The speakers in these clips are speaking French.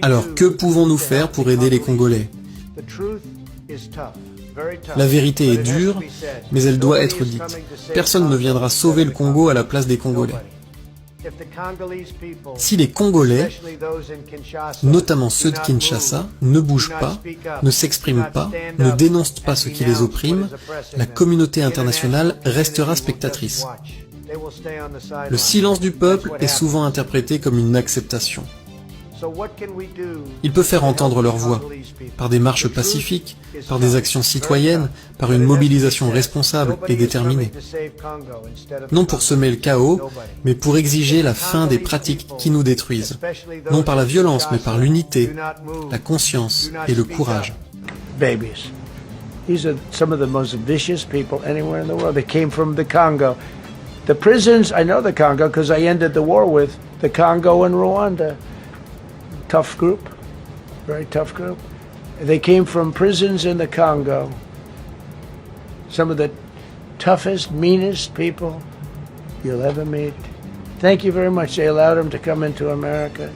Alors, que pouvons-nous faire pour aider les Congolais? La vérité est dure, mais elle doit être dite. Personne ne viendra sauver le Congo à la place des Congolais. Si les Congolais, notamment ceux de Kinshasa, ne bougent pas, ne s'expriment pas, ne dénoncent pas ce qui les opprime, la communauté internationale restera spectatrice. Le silence du peuple est souvent interprété comme une acceptation. Il peut faire entendre leur voix, par des marches pacifiques, par des actions citoyennes, par une mobilisation responsable et déterminée. Non pour semer le chaos, mais pour exiger la fin des pratiques qui nous détruisent. Non par la violence, mais par l'unité, la conscience et le courage. Babies. These are some of the most vicious people anywhere in the world. They came from the Congo. The prisons, I know the Congo because I ended the war with the Congo and Rwanda. Tough group, very tough group. They came from prisons in the Congo. Some of the toughest, meanest people you'll ever meet. Thank you very much. They allowed them to come into America.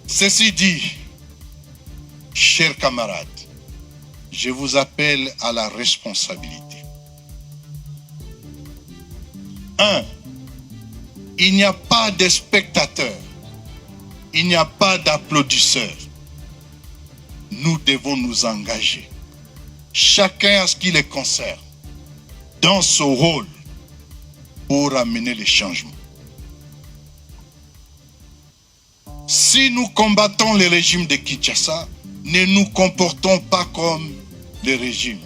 Ceci dit, chers camarades, je vous appelle à la responsabilité. 1. Il n'y a pas de spectateurs, il n'y a pas d'applaudisseurs. Nous devons nous engager, chacun à ce qui le concerne, dans son rôle pour amener les changements. Si nous combattons le régime de Kinshasa, ne nous comportons pas comme le régime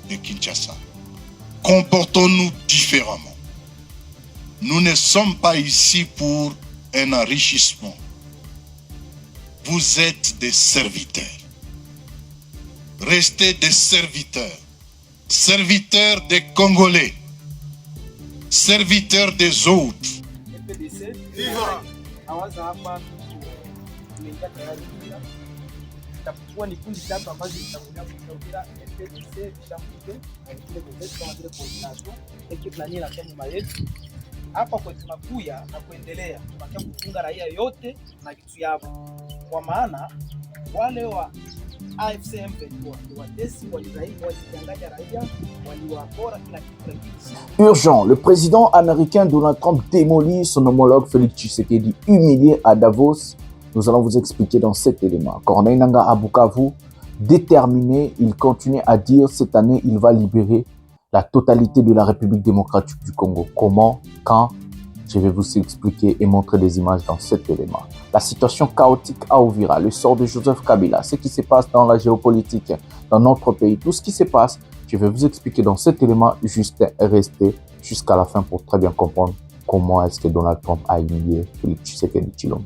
de Kinshasa. Comportons-nous différemment. Nous ne sommes pas ici pour un enrichissement. Vous êtes des serviteurs. Restez des serviteurs. Serviteurs des Congolais. Serviteurs des autres. Itakuwa ni kundi tatu ambazo zitakuja kushauriana FPDC vishambuke na kile gazeti kama vile coordination ekiplania na chama yetu hapa kwa tunakuya na kuendelea tunakia kufunga raia yote na kitu yao, kwa maana wale wa AFC M23 watesi walichanganya raia waliwapora kila kitu. Urgent, le président américain Donald Trump démolit son homologue Félix Tshisekedi humilié à Davos. Nous allons vous expliquer dans cet élément. Corneille Nangaa à Bukavu, déterminé, il continue à dire cette année, il va libérer la totalité de la République démocratique du Congo. Comment, quand? Je vais vous expliquer et montrer des images dans cet élément. La situation chaotique à Uvira, le sort de Joseph Kabila, ce qui se passe dans la géopolitique, dans notre pays, tout ce qui se passe, je vais vous expliquer dans cet élément. Juste rester jusqu'à la fin pour très bien comprendre comment est-ce que Donald Trump a humilié Félix Tshisekedi Tshilombo.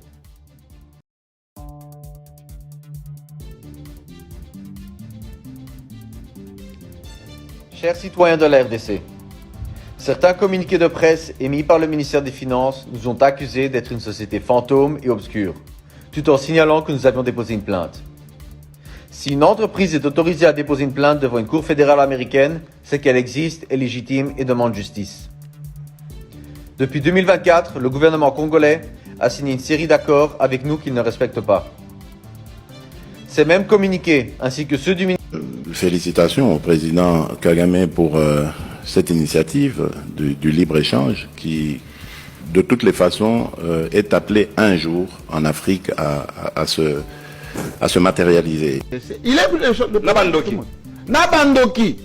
Chers citoyens de la RDC, certains communiqués de presse émis par le ministère des Finances nous ont accusés d'être une société fantôme et obscure, tout en signalant que nous avions déposé une plainte. Si une entreprise est autorisée à déposer une plainte devant une cour fédérale américaine, c'est qu'elle existe, est légitime et demande justice. Depuis 2024, le gouvernement congolais a signé une série d'accords avec nous qu'il ne respecte pas. Ces mêmes communiqués, ainsi que ceux du ministère... Félicitations au président Kagame pour cette initiative du libre-échange qui, de toutes les façons, est appelé un jour en Afrique à se matérialiser. Il est le Nabandoki. Nabandoki.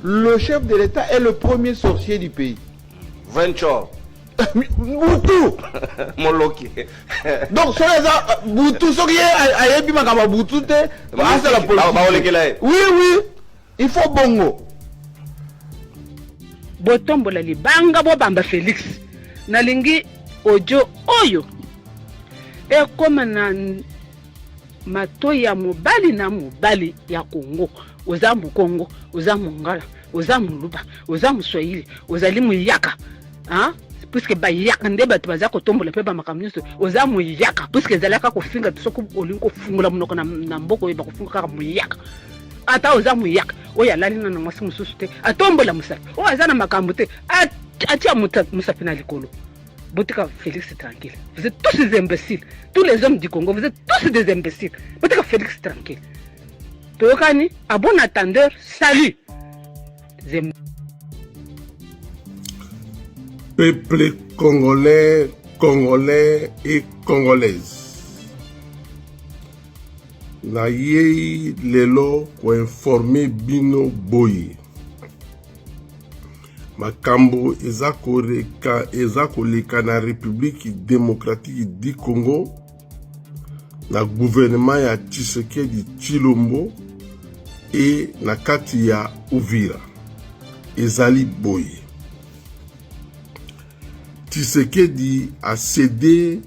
Le chef de l'État est le premier sorcier du pays. Venture. Boutou. Moloki. Donc, Boutou, ce qui est Boutou, c'est la politique. Oui, oui. Il faut bongo. Botombola li banga bo bamba Félix. Nalingi ojo oyo. E koma na matoya mobali na mobali ya Congo. Ozambu Congo, ozamu Ngala, ozamu Luba, ozamu Swahili, ozali Muyaka. Hein? puisque bayaka nde bato baza kotombola mpe bamakambo nyonso oza moyaka puisque ezalaka kofinga soki olingi kofungola monoko na mboka oyo bakofunga kaka moyaka ata oza moyaka oyo alali na mwasi mosusu te atombola mosapi oyo aza na makambo te atia mosapi na likolo. Botika Félix tranquille. Vous êtes tous des imbéciles. Tous les hommes du Congo, vous êtes tous des imbéciles. Botika Félix tranquille. Toyokani, à bon attendeur, salut. Peuple congolais, congolais et congolaises. Na yei lelo ko informer bino boye. Makambo eza koleka na République démocratique du Congo na gouvernement ya Tshisekedi Tshilombo et na kati ya Uvira ezali boye. Tshisekedi a cédé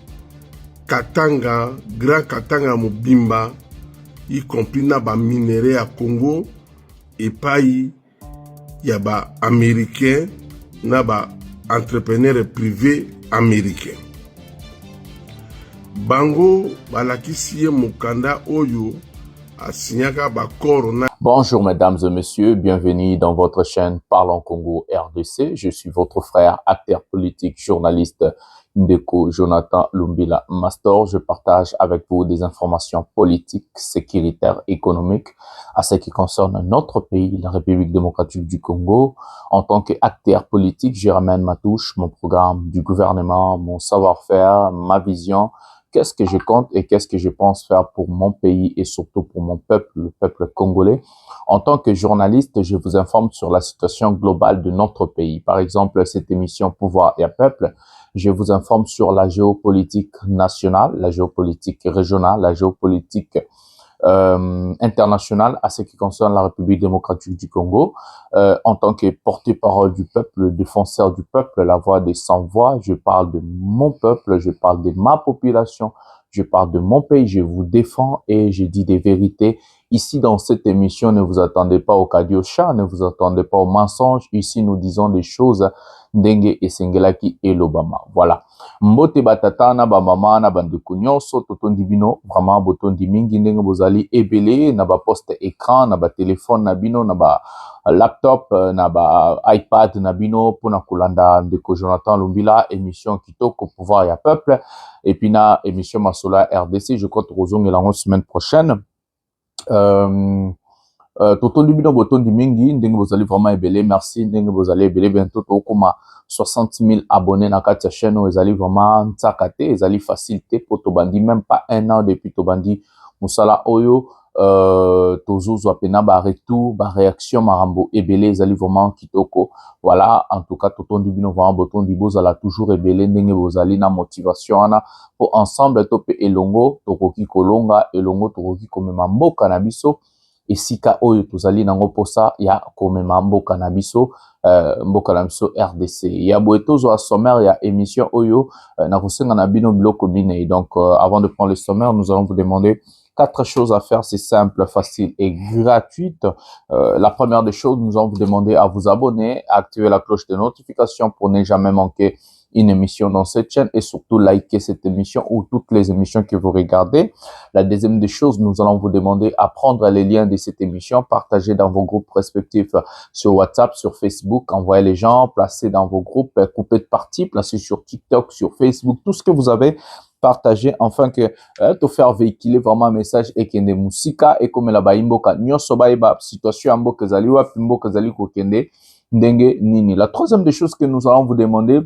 Katanga, Grand Katanga Mobimba, y compris na ba minéraux ya Congo et pai ya ba américain na ba entrepreneur privé américain. Bango balakisi ye mokanda oyo asinyaka ba corona. Bonjour mesdames et messieurs, bienvenue dans votre chaîne Parlons Congo RDC. Je suis votre frère, acteur politique, journaliste Ndeko Jonathan Lumbila Mastor. Je partage avec vous des informations politiques, sécuritaires, économiques à ce qui concerne notre pays, la République démocratique du Congo. En tant qu'acteur politique, je ramène ma touche, mon programme du gouvernement, mon savoir-faire, ma vision. Qu'est-ce que je compte et qu'est-ce que je pense faire pour mon pays et surtout pour mon peuple, le peuple congolais. En tant que journaliste, je vous informe sur la situation globale de notre pays. Par exemple, cette émission Pouvoir et Peuple, je vous informe sur la géopolitique nationale, la géopolitique régionale, la géopolitique internationale à ce qui concerne la République démocratique du Congo. En tant que porte-parole du peuple, le défenseur du peuple, la voix des sans-voix, je parle de mon peuple, je parle de ma population, je parle de mon pays, je vous défends et je dis des vérités. Ici, dans cette émission, ne vous attendez pas au Kadiocha, ne vous attendez pas au mensonge. Ici, nous disons des choses Ndenge et Sengelaki et l'Obama. Voilà. Mbote batata na ba mama na banduku nyonso totondi bino vraiment botondi mingi ndenge bozali ebele na ba poste écran na ba téléphone na bino na ba laptop na ba iPad na bino pona kolanda Ndeko Jonathan Lumbila émission kitoko Pouvoir ya Peuple et puis na émission Masola RDC je compte rozonge la semaine prochaine. Totondi bino botondi mingi ndenge bozali vraiment ebele merci ndenge bozali ebele bientôt tokoma 60 000 abonnés na kati ya chaîne ezali vraiment ntsakate ezali facilité pour tobandi même pas un an depuis tobandi musala oyo tozozo pena ba retour ba réaction marambo ebele ezali vraiment kitoko. Voilà, en tout cas totondi bino vraiment botondi bozala toujours ebele ndenge bozali na motivation ana pour ensemble tope elongo tokoki kolonga elongo tokoki komema mboka na biso esika oyo tozali nango posa ya komema mboka na biso RDC ya boetozo a sommaire ya émission oyo na kosenga na bino biloko bine. Donc avant de prendre le sommaire, nous allons vous demander 4 choses à faire, c'est simple, facile et gratuite. La première des choses, nous allons vous demander à vous abonner, à activer la cloche de notification pour ne jamais manquer une émission dans cette chaîne et surtout liker cette émission ou toutes les émissions que vous regardez. La deuxième des choses, nous allons vous demander à prendre les liens de cette émission, partager dans vos groupes respectifs sur WhatsApp, sur Facebook, envoyer les gens, placer dans vos groupes, couper de partie, placer sur TikTok, sur Facebook, tout ce que vous avez partager afin que te faire véhiculer vraiment un message et que des musika et comme la baimboka nyoso ba situation ambo kezali wa pimbo kezali ko kende ndenge nini. La troisième des choses que nous allons vous demander,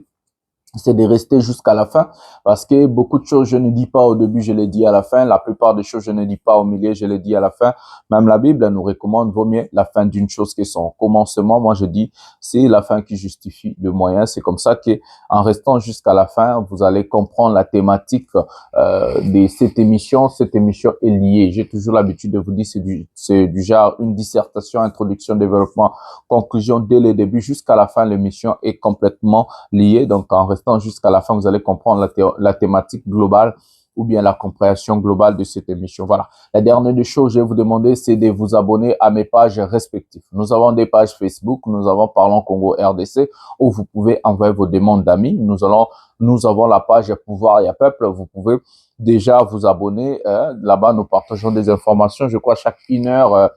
c'est de rester jusqu'à la fin parce que beaucoup de choses je ne dis pas au début, je les dis à la fin. La plupart des choses je ne dis pas au milieu, je les dis à la fin. Même la Bible nous recommande vaut mieux la fin d'une chose que son commencement. Moi je dis c'est la fin qui justifie le moyen. C'est comme ça que en restant jusqu'à la fin, vous allez comprendre la thématique de cette émission. Cette émission est liée. J'ai toujours l'habitude de vous dire c'est du genre une dissertation, introduction, développement, conclusion dès le début jusqu'à la fin. L'émission est complètement liée. Donc en restant jusqu'à la fin, vous allez comprendre la thématique globale ou bien la compréhension globale de cette émission. Voilà. La dernière des choses, je vais vous demander, c'est de vous abonner à mes pages respectives. Nous avons des pages Facebook, nous avons Parlons Congo RDC, où vous pouvez envoyer vos demandes d'amis. Nous avons la page Pouvoir et Peuple. Vous pouvez déjà vous abonner. Là-bas, nous partageons des informations, je crois, chaque 1 heure,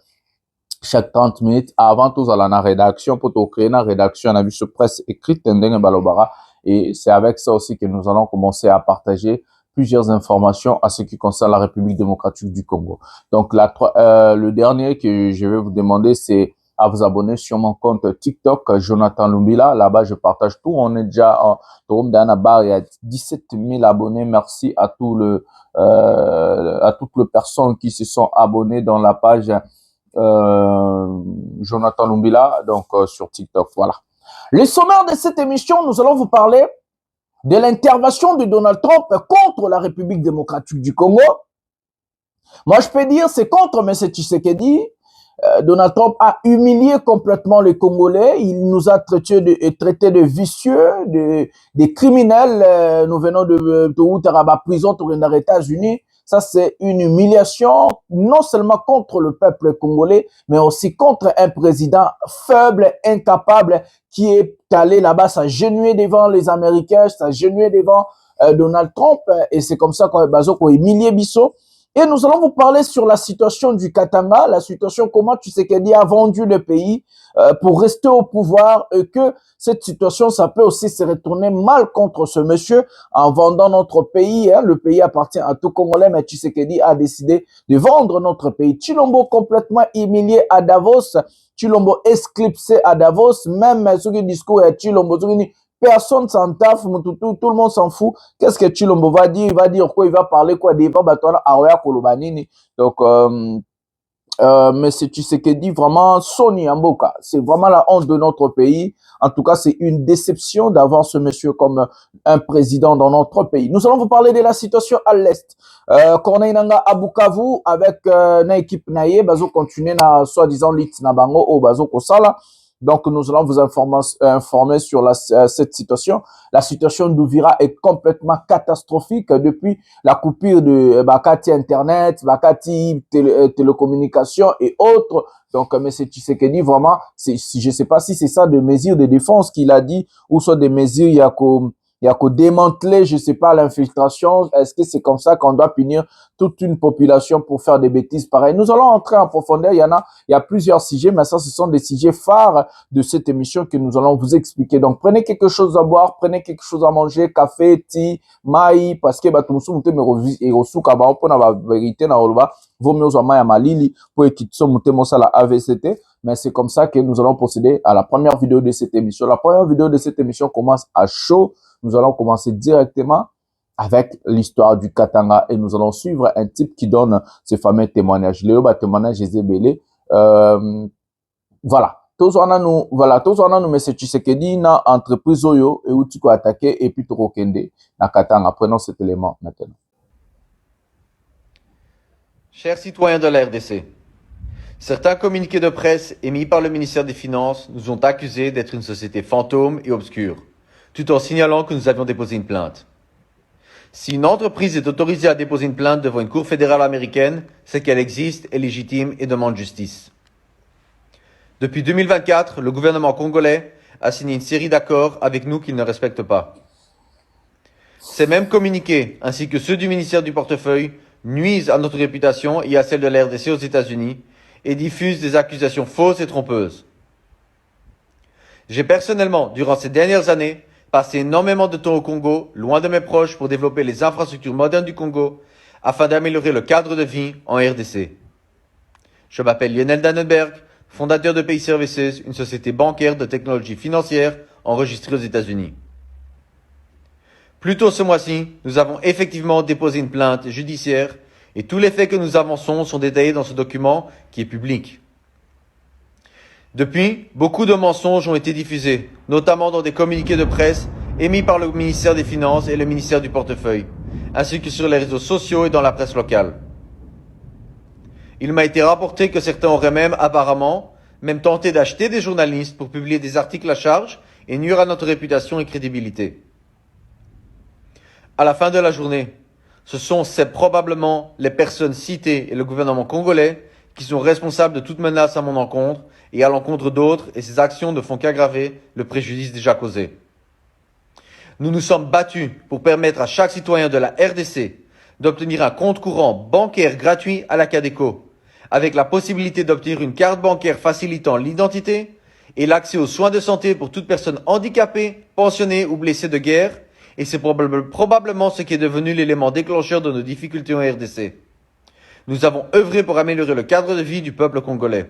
chaque 30 minutes. Avant tout, à la rédaction, pour créer une rédaction, on a vu ce presse écrite, et c'est avec ça aussi que nous allons commencer à partager plusieurs informations à ce qui concerne la République démocratique du Congo. Donc, le dernier que je vais vous demander, c'est à vous abonner sur mon compte TikTok, Jonathan Lumbila. Là-bas, je partage tout. On est déjà en il y a 17 000 abonnés. Merci à toutes les personnes qui se sont abonnées dans la page Jonathan Lumbila, donc sur TikTok. Voilà. Le sommaire de cette émission, nous allons vous parler de l'intervention de Donald Trump contre la République démocratique du Congo. Moi, je peux dire c'est contre M. Tshisekedi. Donald Trump a humilié complètement les Congolais. Il nous a traités de vicieux, des criminels. Nous venons de Outaraba prison, aux États-Unis. Ça, c'est une humiliation, non seulement contre le peuple congolais, mais aussi contre un président faible, incapable, qui est allé là-bas s'agenouiller devant les Américains, s'agenouiller devant Donald Trump. Et c'est comme ça qu'on a humilié Bissot. Et nous allons vous parler sur la situation du Katanga, la situation comment Tshisekedi a vendu le pays pour rester au pouvoir, et que cette situation, ça peut aussi se retourner mal contre ce monsieur en vendant notre pays. Le pays appartient à tout Congolais, mais Tshisekedi a décidé de vendre notre pays. Chilombo complètement humilié à Davos, Chilombo esclipsé à Davos, même ce qui discours est Chilombo, personne s'en taffe, tout le monde s'en fout. Qu'est-ce que Chilombo va dire? Il va dire quoi? Il va parler quoi? Des Aoya Kolobanini. Donc, mais c'est Tshisekedi vraiment Sony Amboka. C'est vraiment la honte de notre pays. En tout cas, c'est une déception d'avoir ce monsieur comme un président dans notre pays. Nous allons vous parler de la situation à l'Est. Corneille Nanga à Bukavu avec une équipe naïe, bazo continuer na soi-disant lit na bango au bazo kosala. Donc, nous allons vous informer sur cette situation. La situation d'Ouvira est complètement catastrophique depuis la coupure de Bakati Internet, Bakati télécommunications et autres. Donc, M. Tshisekedi, vraiment, je ne sais pas si c'est ça des mesures de défense qu'il a dit, ou soit des mesures, il y a qu'à démanteler, je ne sais pas, l'infiltration. Est-ce que c'est comme ça qu'on doit punir toute une population pour faire des bêtises pareilles? Nous allons entrer en profondeur. Il y a plusieurs sujets, mais ça, ce sont des sujets phares de cette émission que nous allons vous expliquer. Donc, prenez quelque chose à boire, prenez quelque chose à manger, café, thé, maï, parce que, mais c'est comme ça que nous allons procéder à la première vidéo de cette émission. La première vidéo de cette émission commence à chaud. Nous allons commencer directement avec l'histoire du Katanga et nous allons suivre un type qui donne ces fameux témoignages. Le témoignage est zébélé. Voilà. Tous on a nous, M. Tshisekedi, na entreprise oyo, et où tu peux attaquer, et puis tu kende na Katanga. Prenons cet élément maintenant. Chers citoyens de la RDC, certains communiqués de presse émis par le ministère des Finances nous ont accusés d'être une société fantôme et obscure, tout en signalant que nous avions déposé une plainte. Si une entreprise est autorisée à déposer une plainte devant une cour fédérale américaine, c'est qu'elle existe, est légitime et demande justice. Depuis 2024, le gouvernement congolais a signé une série d'accords avec nous qu'il ne respecte pas. Ces mêmes communiqués, ainsi que ceux du ministère du Portefeuille, nuisent à notre réputation et à celle de la RDC aux États-Unis et diffusent des accusations fausses et trompeuses. J'ai personnellement, durant ces dernières années, passé énormément de temps au Congo, loin de mes proches, pour développer les infrastructures modernes du Congo, afin d'améliorer le cadre de vie en RDC. Je m'appelle Lionel Dannenberg, fondateur de Pay Services, une société bancaire de technologie financière enregistrée aux États-Unis. Plus tôt ce mois-ci, nous avons effectivement déposé une plainte judiciaire et tous les faits que nous avançons sont détaillés dans ce document qui est public. Depuis, beaucoup de mensonges ont été diffusés, notamment dans des communiqués de presse émis par le ministère des Finances et le ministère du Portefeuille, ainsi que sur les réseaux sociaux et dans la presse locale. Il m'a été rapporté que certains auraient même tenté d'acheter des journalistes pour publier des articles à charge et nuire à notre réputation et crédibilité. À la fin de la journée, C'est probablement les personnes citées et le gouvernement congolais qui sont responsables de toute menace à mon encontre et à l'encontre d'autres, et ces actions ne font qu'aggraver le préjudice déjà causé. Nous nous sommes battus pour permettre à chaque citoyen de la RDC d'obtenir un compte courant bancaire gratuit à la Cadeco, avec la possibilité d'obtenir une carte bancaire facilitant l'identité et l'accès aux soins de santé pour toute personne handicapée, pensionnée ou blessée de guerre, et c'est probablement ce qui est devenu l'élément déclencheur de nos difficultés en RDC. Nous avons œuvré pour améliorer le cadre de vie du peuple congolais.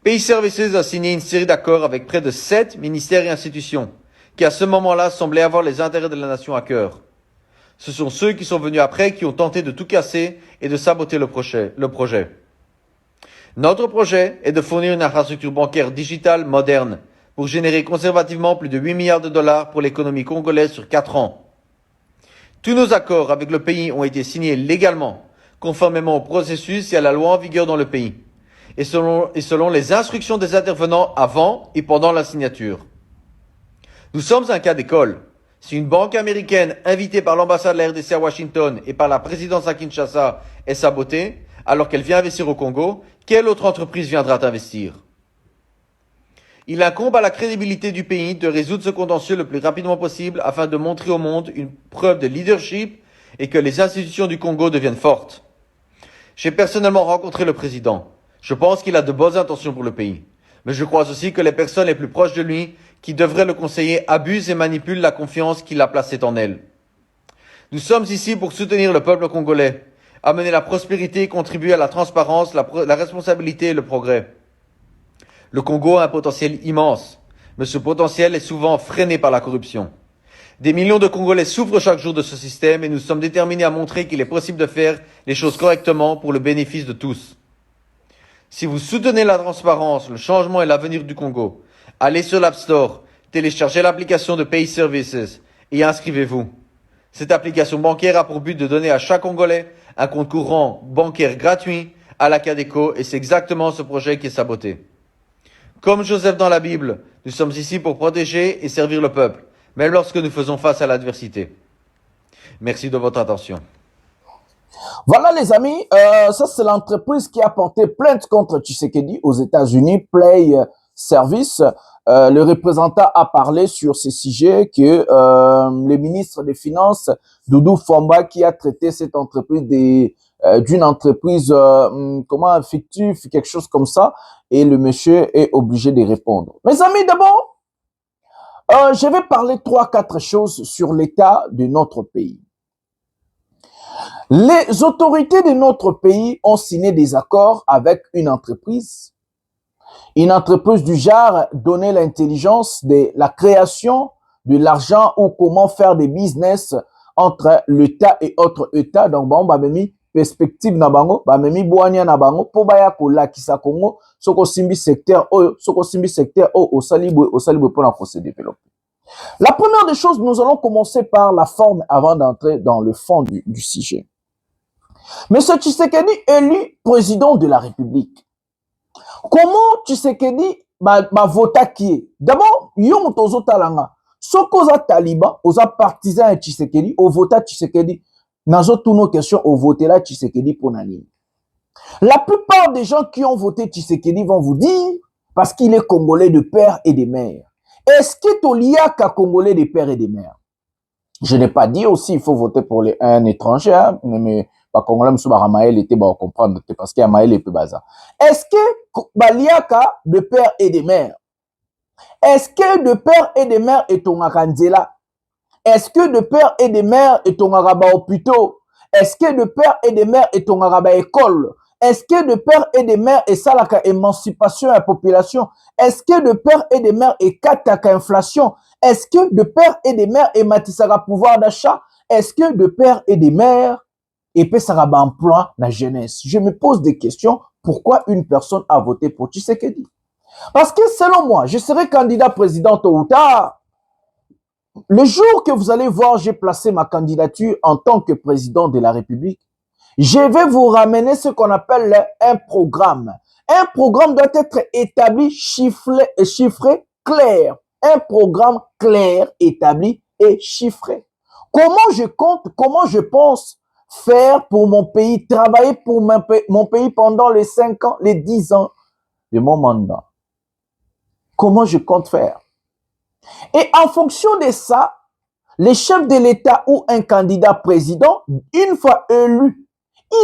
Pays Services a signé une série d'accords avec près de 7 ministères et institutions, qui à ce moment-là semblaient avoir les intérêts de la nation à cœur. Ce sont ceux qui sont venus après qui ont tenté de tout casser et de saboter le projet. Notre projet est de fournir une infrastructure bancaire digitale moderne pour générer conservativement plus de 8 milliards de dollars pour l'économie congolaise sur 4 ans. Tous nos accords avec le pays ont été signés légalement, conformément au processus et à la loi en vigueur dans le pays, et selon les instructions des intervenants avant et pendant la signature. Nous sommes un cas d'école. Si une banque américaine invitée par l'ambassade de la RDC à Washington et par la présidence à Kinshasa est sabotée, alors qu'elle vient investir au Congo, quelle autre entreprise viendra investir? Il incombe à la crédibilité du pays de résoudre ce contentieux le plus rapidement possible afin de montrer au monde une preuve de leadership et que les institutions du Congo deviennent fortes. J'ai personnellement rencontré le président. Je pense qu'il a de bonnes intentions pour le pays. Mais je crois aussi que les personnes les plus proches de lui, qui devraient le conseiller, abusent et manipulent la confiance qu'il a placée en elles. Nous sommes ici pour soutenir le peuple congolais, amener la prospérité et contribuer à la transparence, la responsabilité et le progrès. Le Congo a un potentiel immense, mais ce potentiel est souvent freiné par la corruption. Des millions de Congolais souffrent chaque jour de ce système et nous sommes déterminés à montrer qu'il est possible de faire les choses correctement pour le bénéfice de tous. Si vous soutenez la transparence, le changement et l'avenir du Congo, allez sur l'App Store, téléchargez l'application de Pay Services et inscrivez-vous. Cette application bancaire a pour but de donner à chaque Congolais un compte courant bancaire gratuit à la Cadeco et c'est exactement ce projet qui est saboté. Comme Joseph dans la Bible, nous sommes ici pour protéger et servir le peuple, même lorsque nous faisons face à l'adversité. Merci de votre attention. Voilà les amis, ça c'est l'entreprise qui a porté plainte contre Tshisekedi aux États-Unis, Play Service. Le représentant a parlé sur ce sujet que le ministre des Finances, Doudou Fomba, qui a traité cette entreprise d'une entreprise comment fictive, quelque chose comme ça, et le monsieur est obligé de répondre. Mes amis, d'abord, je vais parler 3-4 choses sur l'état de notre pays. Les autorités de notre pays ont signé des accords avec une entreprise du genre donner l'intelligence de la création de l'argent ou comment faire des business entre l'État et autres États. Donc, bon, bah, memi perspective na bango, bah, memi boania na bango, po baya ko lakisa Congo, soko simbi secteur au salibwe pour la se développer. La première des choses, nous allons commencer par la forme avant d'entrer dans le fond du sujet. Monsieur Tshisekedi élu président de la République. Comment Tshisekedi vota qui est? D'abord, yon tozo talanga. Soko za taliban, oza partisan et Tshisekedi, au vota Tshisekedi. Nazo tous nos questions au voté là Tshisekedi pour nani. La plupart des gens qui ont voté Tshisekedi vont vous dire parce qu'il est congolais de père et de mère. Est-ce que Toliaka congolais de père et de mère? Je n'ai pas dit aussi il faut voter pour un étranger, hein, mais pas congolais monsieur Baramaël était bon comprendre parce qu'il y a Maël et peu bazar. Est-ce que Baliaka de père et de mère? Est-ce que de père et de mère est ton Akanzela? Est-ce que de père et de mère est ton Araba hôpitaux? Est-ce que de père et de mère est ton Araba école? Est-ce que de père et de mère est salaka émancipation à la population? Est-ce que de père et de mère est kataka inflation? Est-ce que de père et de mère est matisara pouvoir d'achat? Est-ce que de père et de mère est pesaraba emploi la jeunesse? Je me pose des questions. Pourquoi une personne a voté pour Tshisekedi? Parce que selon moi, je serai candidat président tôt ou tard. Le jour que vous allez voir, j'ai placé ma candidature en tant que président de la République. Je vais vous ramener ce qu'on appelle un programme. Un programme doit être établi, chiffré, clair. Un programme clair, établi et chiffré. comment je pense faire pour mon pays, travailler pour mon pays pendant les 5 ans, les 10 ans de mon mandat. Comment je compte faire? Et en fonction de ça, le chef de l'État ou un candidat président, une fois élu,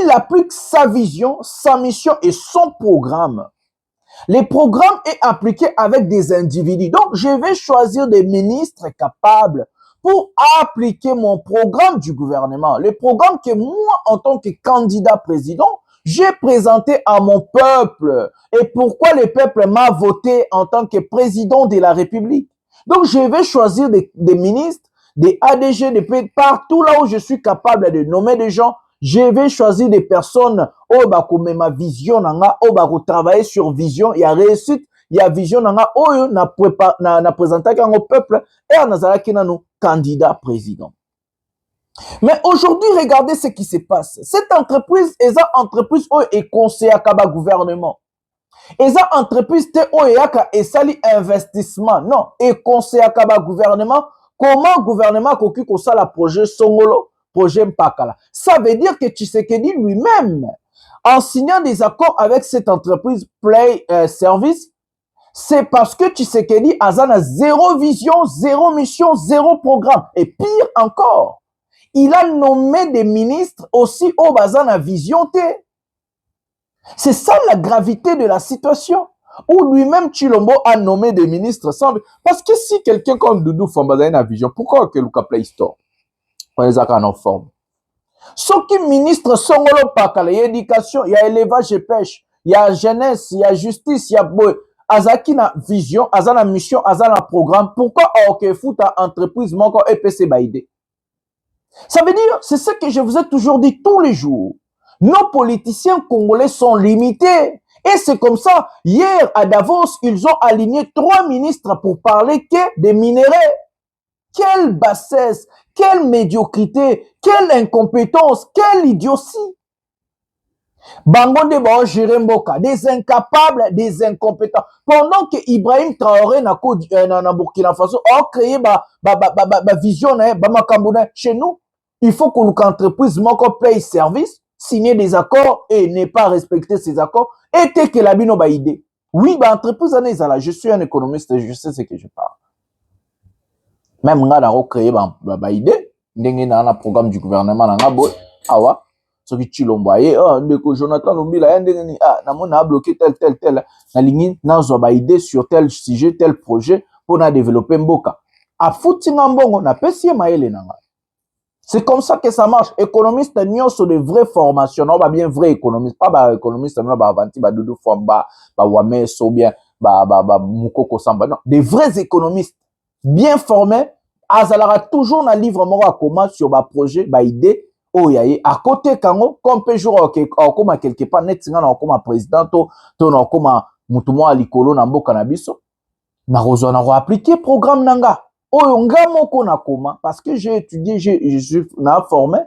il applique sa vision, sa mission et son programme. Le programme est appliqué avec des individus. Donc, je vais choisir des ministres capables pour appliquer mon programme du gouvernement. Le programme que moi, en tant que candidat président, j'ai présenté à mon peuple. Et pourquoi le peuple m'a voté en tant que président de la République. Donc, je vais choisir des ministres, des ADG, partout là où je suis capable de nommer des gens. Je vais choisir des personnes où ma vision nanga, où travailler sur vision, il y a réussite, il y a vision nanga, où na présenté au peuple et nazalaki nanu candidat président. Mais aujourd'hui, regardez ce qui se passe. Cette entreprise, est une entreprise où est conseillée à kaba gouvernement. Eza entreprise te oyaka esali investissement. Non, et conseil à kaba gouvernement. Comment gouvernement koki kosala projet Songolo, projet Mpakala. Ça veut dire que Tshisekedi lui-même, en signant des accords avec cette entreprise Play Service, c'est parce que Tshisekedi a zéro vision, zéro mission, zéro programme. Et pire encore, il a nommé des ministres aussi au bazana vision T. C'est ça la gravité de la situation. Où lui-même Chilombo a nommé des ministres sans... Parce que si quelqu'un comme Doudou Fambazane a une vision, pourquoi que Luka Play Store? On les a en forme. Ceux qui ministres sont il y a éducation, il y a élevage et pêche, il y a jeunesse, il y a justice, il y a boy. Azaki na vision, azana mission, azana programme. Pourquoi OK fout à entreprise manque EPC Baïdé? Ça veut dire, c'est ce que je vous ai toujours dit tous les jours. Nos politiciens congolais sont limités. Et c'est comme ça, hier à Davos, ils ont aligné 3 ministres pour parler que des minéraux. Quelle bassesse, quelle médiocrité, quelle incompétence, quelle idiotie. Bango de Bao Jiremboka, des incapables, des incompétents. Pendant que Ibrahim Traoré na Burkina Faso a créé ba vision chez nous, il faut que l'entreprise manque Play Service, signer des accords et ne pas respecter ces accords, et que la bino ba idée. Oui, ba entreprise là, je suis un économiste, je sais ce que je parle. Même nga na créé ba idée, ndenge na un programme du gouvernement na ngabo, awa, ce qui chilomboye, ndeko Jonathan Lumbila ndenge ni na bloqué tel na ligne na zo ba idée sur tel sujet, tel projet pour na développer mboka. A foutinga mbongo na pesi maele nanga. C'est comme ça que ça marche. Économistes, nous sont de vraies formations. Non, bien vrais économistes. Pas économistes, non, avanti, Doudou Famba, Wame, Sobien, Moukoko Samba. Non, des vrais économistes, bien formés. Azalara toujours na livre moro à comment sur ba projet, ba idée. Oh, yaye. À côté, kango, comme peut jour, comme quelque part, net, singa, comme président, to, comme mutumo alikolo, nambo cannabiso. Na rozo, na appliqué programme nanga. Oh, nga moko na koma, parce que j'ai étudié, je suis formé,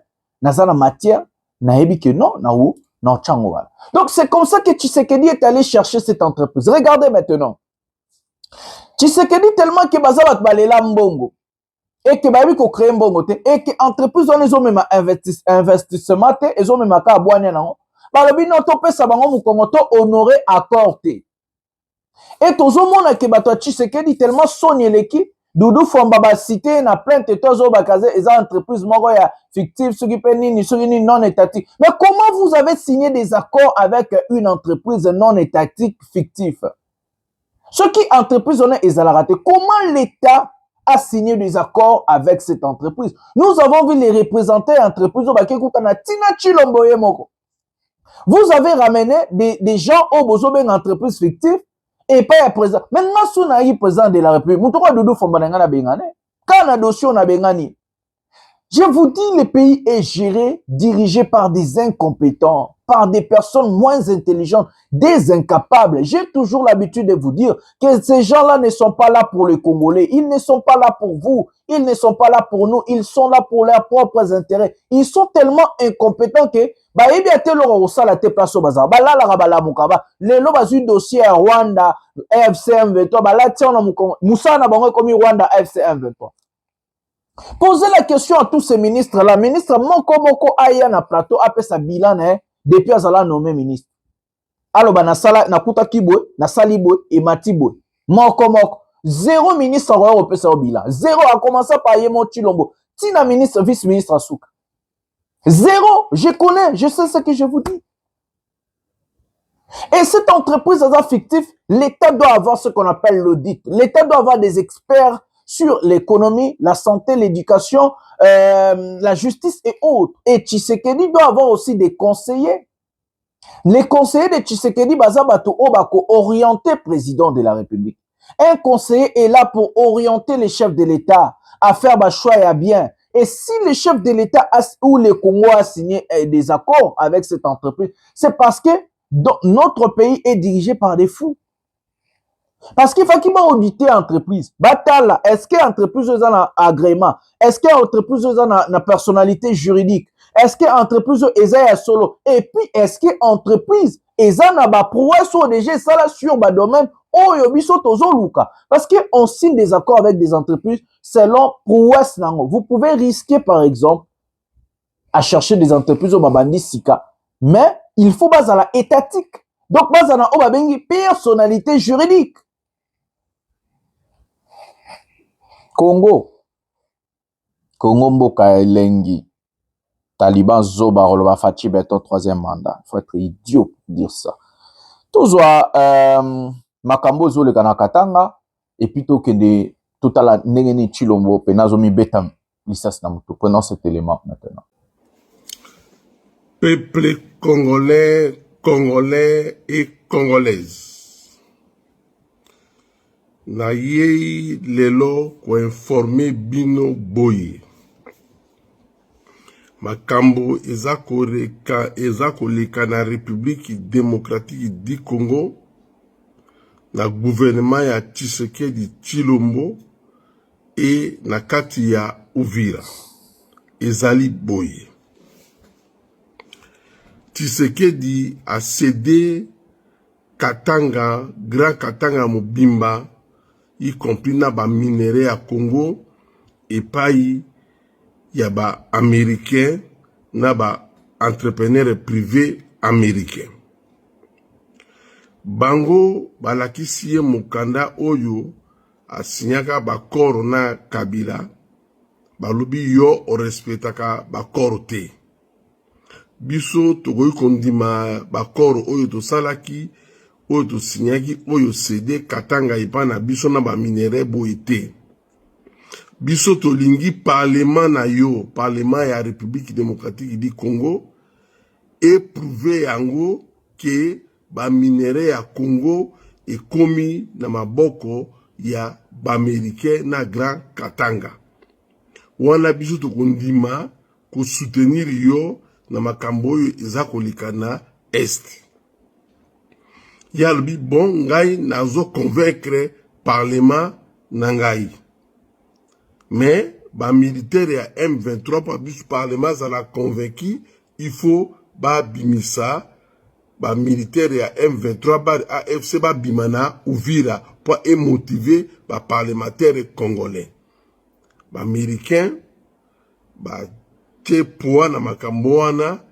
dans la matière, na ebi que non, na ou, non, tchango. Donc, c'est comme ça que Tshisekedi est allé chercher cette entreprise. Regardez maintenant. Tshisekedi tellement que bazabat balela mbongo, et que babi ko créer mbongo te, et que entreprise on les ont même investissement te, ils ont même à abouane nan. Balobi non to pesa bango mukongo to honorer accord te. Et tozo mona ke bato Tshisekedi tellement sonye l'équipe. Doudou Famba cité na plainte tozo bakaze et entreprise moko ya fictive ce qui penini non étatique. Mais comment vous avez signé des accords avec une entreprise non étatique fictive? Ce qui entreprise on est raté. Comment l'État a signé des accords avec cette entreprise? Nous avons vu les représentants entreprises au Bakekutana Tina Chilomboye moko. Vous avez ramené des gens au bozo ben entreprise fictive. Et pas à présent. Maintenant, si on a eu président de la République, nous devons Doudou Fambana na bengane. Quand on a dossier, on a bengani. Je vous dis, le pays est géré, dirigé par des incompétents, par des personnes moins intelligentes, des incapables. J'ai toujours l'habitude de vous dire que ces gens-là ne sont pas là pour les Congolais. Ils ne sont pas là pour vous. Ils ne sont pas là pour nous. Ils sont là pour leurs propres intérêts. Ils sont tellement incompétents que il y a tel la te place au bazar. Là, la rabala mukaba. Le lo bazu dossier à Rwanda, FC M23. Là, tiens, on a Moussa na bango comme Rwanda, FC M23. Posez la question à tous ces ministres-là. Ministre Moko Aya na plateau après sa bilan depuis azala nommé ministre. Alors na sala na kuta kibwe, na salibwe et matibwe. Moko. Zéro ministre européen sa bilan. Zéro a commencé par Yemo Chilombo. Tina ministre, vice-ministre Asuka. Zéro. Je connais, je sais ce que je vous dis. Et cette entreprise fictive, l'État doit avoir ce qu'on appelle l'audit. L'État doit avoir des experts sur l'économie, la santé, l'éducation, la justice et autres. Et Tshisekedi doit avoir aussi des conseillers. Les conseillers de Tshisekedi Bazabato Obako orienté président de la République. Un conseiller est là pour orienter les chefs de l'État à faire choix et à bien. Et si le chef de l'État ou le Congo a signé des accords avec cette entreprise, c'est parce que notre pays est dirigé par des fous. Parce qu'il faut qu'il m'a audité l'entreprise. Batala, est-ce que l'entreprise a un agrément? Est-ce que l'entreprise a une personnalité juridique? Est-ce que l'entreprise est solo? Et puis, est-ce que l'entreprise est un prouesse ou déjà ça là sur le domaine? Parce qu'on signe des accords avec des entreprises selon prouesse. Vous pouvez risquer, par exemple, à chercher des entreprises au Babandi Sika. Mais il faut baser la étatique. Donc, baser la personnalité juridique. Congo Mboka Elengi. Taliban Zoba Roloba Fachi Beto, 3e mandat. Il faut être idiot pour dire ça. Toujours, Makambo Zole Kanakatanga, et puis tout à la Nengeni Chilombo, Penazomi Betam, Lissas Namuto. Prenons cet élément maintenant. Peuple congolais, congolais et congolaises. Na yei lelo ko informer bino boye. Makambo ezako leka na République démocratique du Congo, na gouvernement ya Tshisekedi Tshilombo et na kati ya Uvira. Ezali boye. Tshisekedi a cédé Katanga, Grand Katanga Mobimba, y compris na ba minerai à Congo, et payi ya ba américain, na ba entrepreneur privé américain. Bango balakisi ye mokanda oyo asinyaka ba koro na Kabila, balubi yo o respectaka ba koro te. Biso togoyi kondima ba koro oyo to salaki, oyo to sinyaki, oyo cede Katanga ipana biso na ba minere boite. Biso to lingi parlement na yo, parlement ya République démocratique du Congo, éprouvé yango ke ba minere ya Congo e komi na maboko ya ba américain na Grand Katanga. Wana biso to kondima ko soutenir yo na makambo oyo eza koleka na Est. Yalbi bon ngai nazo convaincre parlement na ngai. Mais ba militaire ya M23 pa biso parlement ça l'a convaincu, il faut ba bimisa ba militaire ya M23 ba AFC ba bimana Uvira pour motiver ba parlementaire congolais. Ba américain ba te poa na makambo wana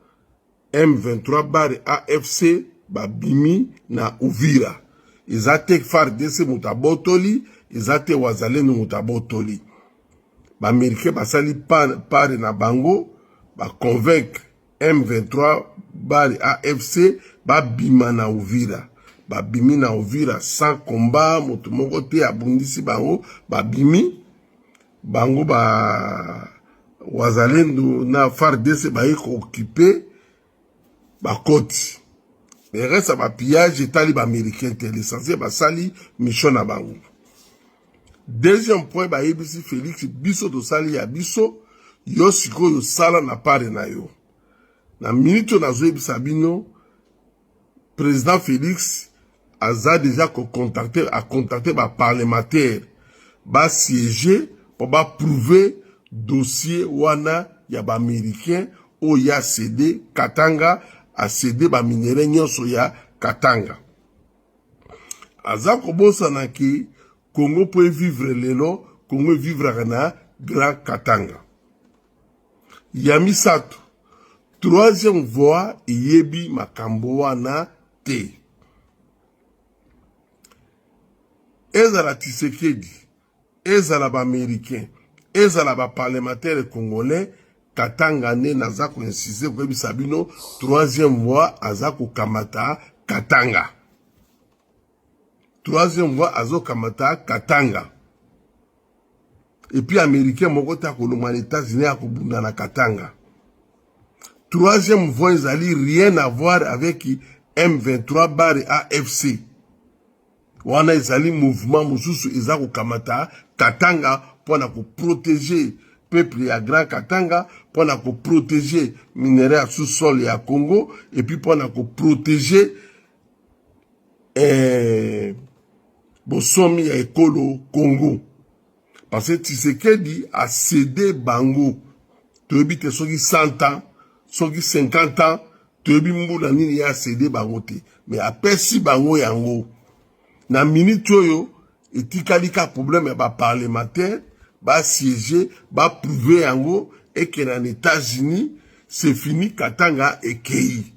M23 bari AFC babimi na Uvira. Izate FARDC mutabotoli, izate wazalendo mutabotoli. Ba Américain basali pare na bango, ba convaincre M23 bari AFC babima na Uvira. Babimi na Uvira sans combat, mutu moko te abundisi bango, babimi bango ba wazalendo na FARDC ba yiko occupé ba koti. Le reste ba pillage et talib américain te l'essentiel ba sali mission na bango. Deuxième point ba yebisi Félix biso to sali ya biso yo siko yo sala na pare na yo. Na minute na zo yebisa bino président Félix a déjà contacté ba parlementaire ba siéger pour ba prouver dossier wana ya ba américain o ya cédé Katanga a cédé ba minere nyonso ya Katanga. Aza kobosa na ki Congo peut vivre lelo, Congo vivre na Grand Katanga. Yamisato. Troisième voie, yebi makambo wana te. Ezala Tshisekedi, ezala ba américain, ezala ba parlementaire congolais, Katanga ne naza ko insister ko bisabino troisième voie azako kamata Katanga. Troisième voie azo kamata Katanga. Et puis américain moko ta ko lomana États-Unis akobunda na Katanga. Troisième voie, ils n'ont rien à voir avec M23 bar et AFC. Wana ils ont mouvement mususu ezako kamata Katanga pour protéger peuple ya Grand Katanga, pour protéger minerais à sous-sol et à Congo, et puis pour protéger bosomi ya ekolo Congo. Parce que Tshisekedi a cédé Bango. Tu habites soki 100 ans, soki 50 ans, tu mbula nini ya cédé Bango te. Mais apesi Bango yango. Na minute yo, etikalika problème ya ba parlementaire, ba siéger, ba prouver yango, et que dans les États-Unis, c'est fini Katanga et Kei.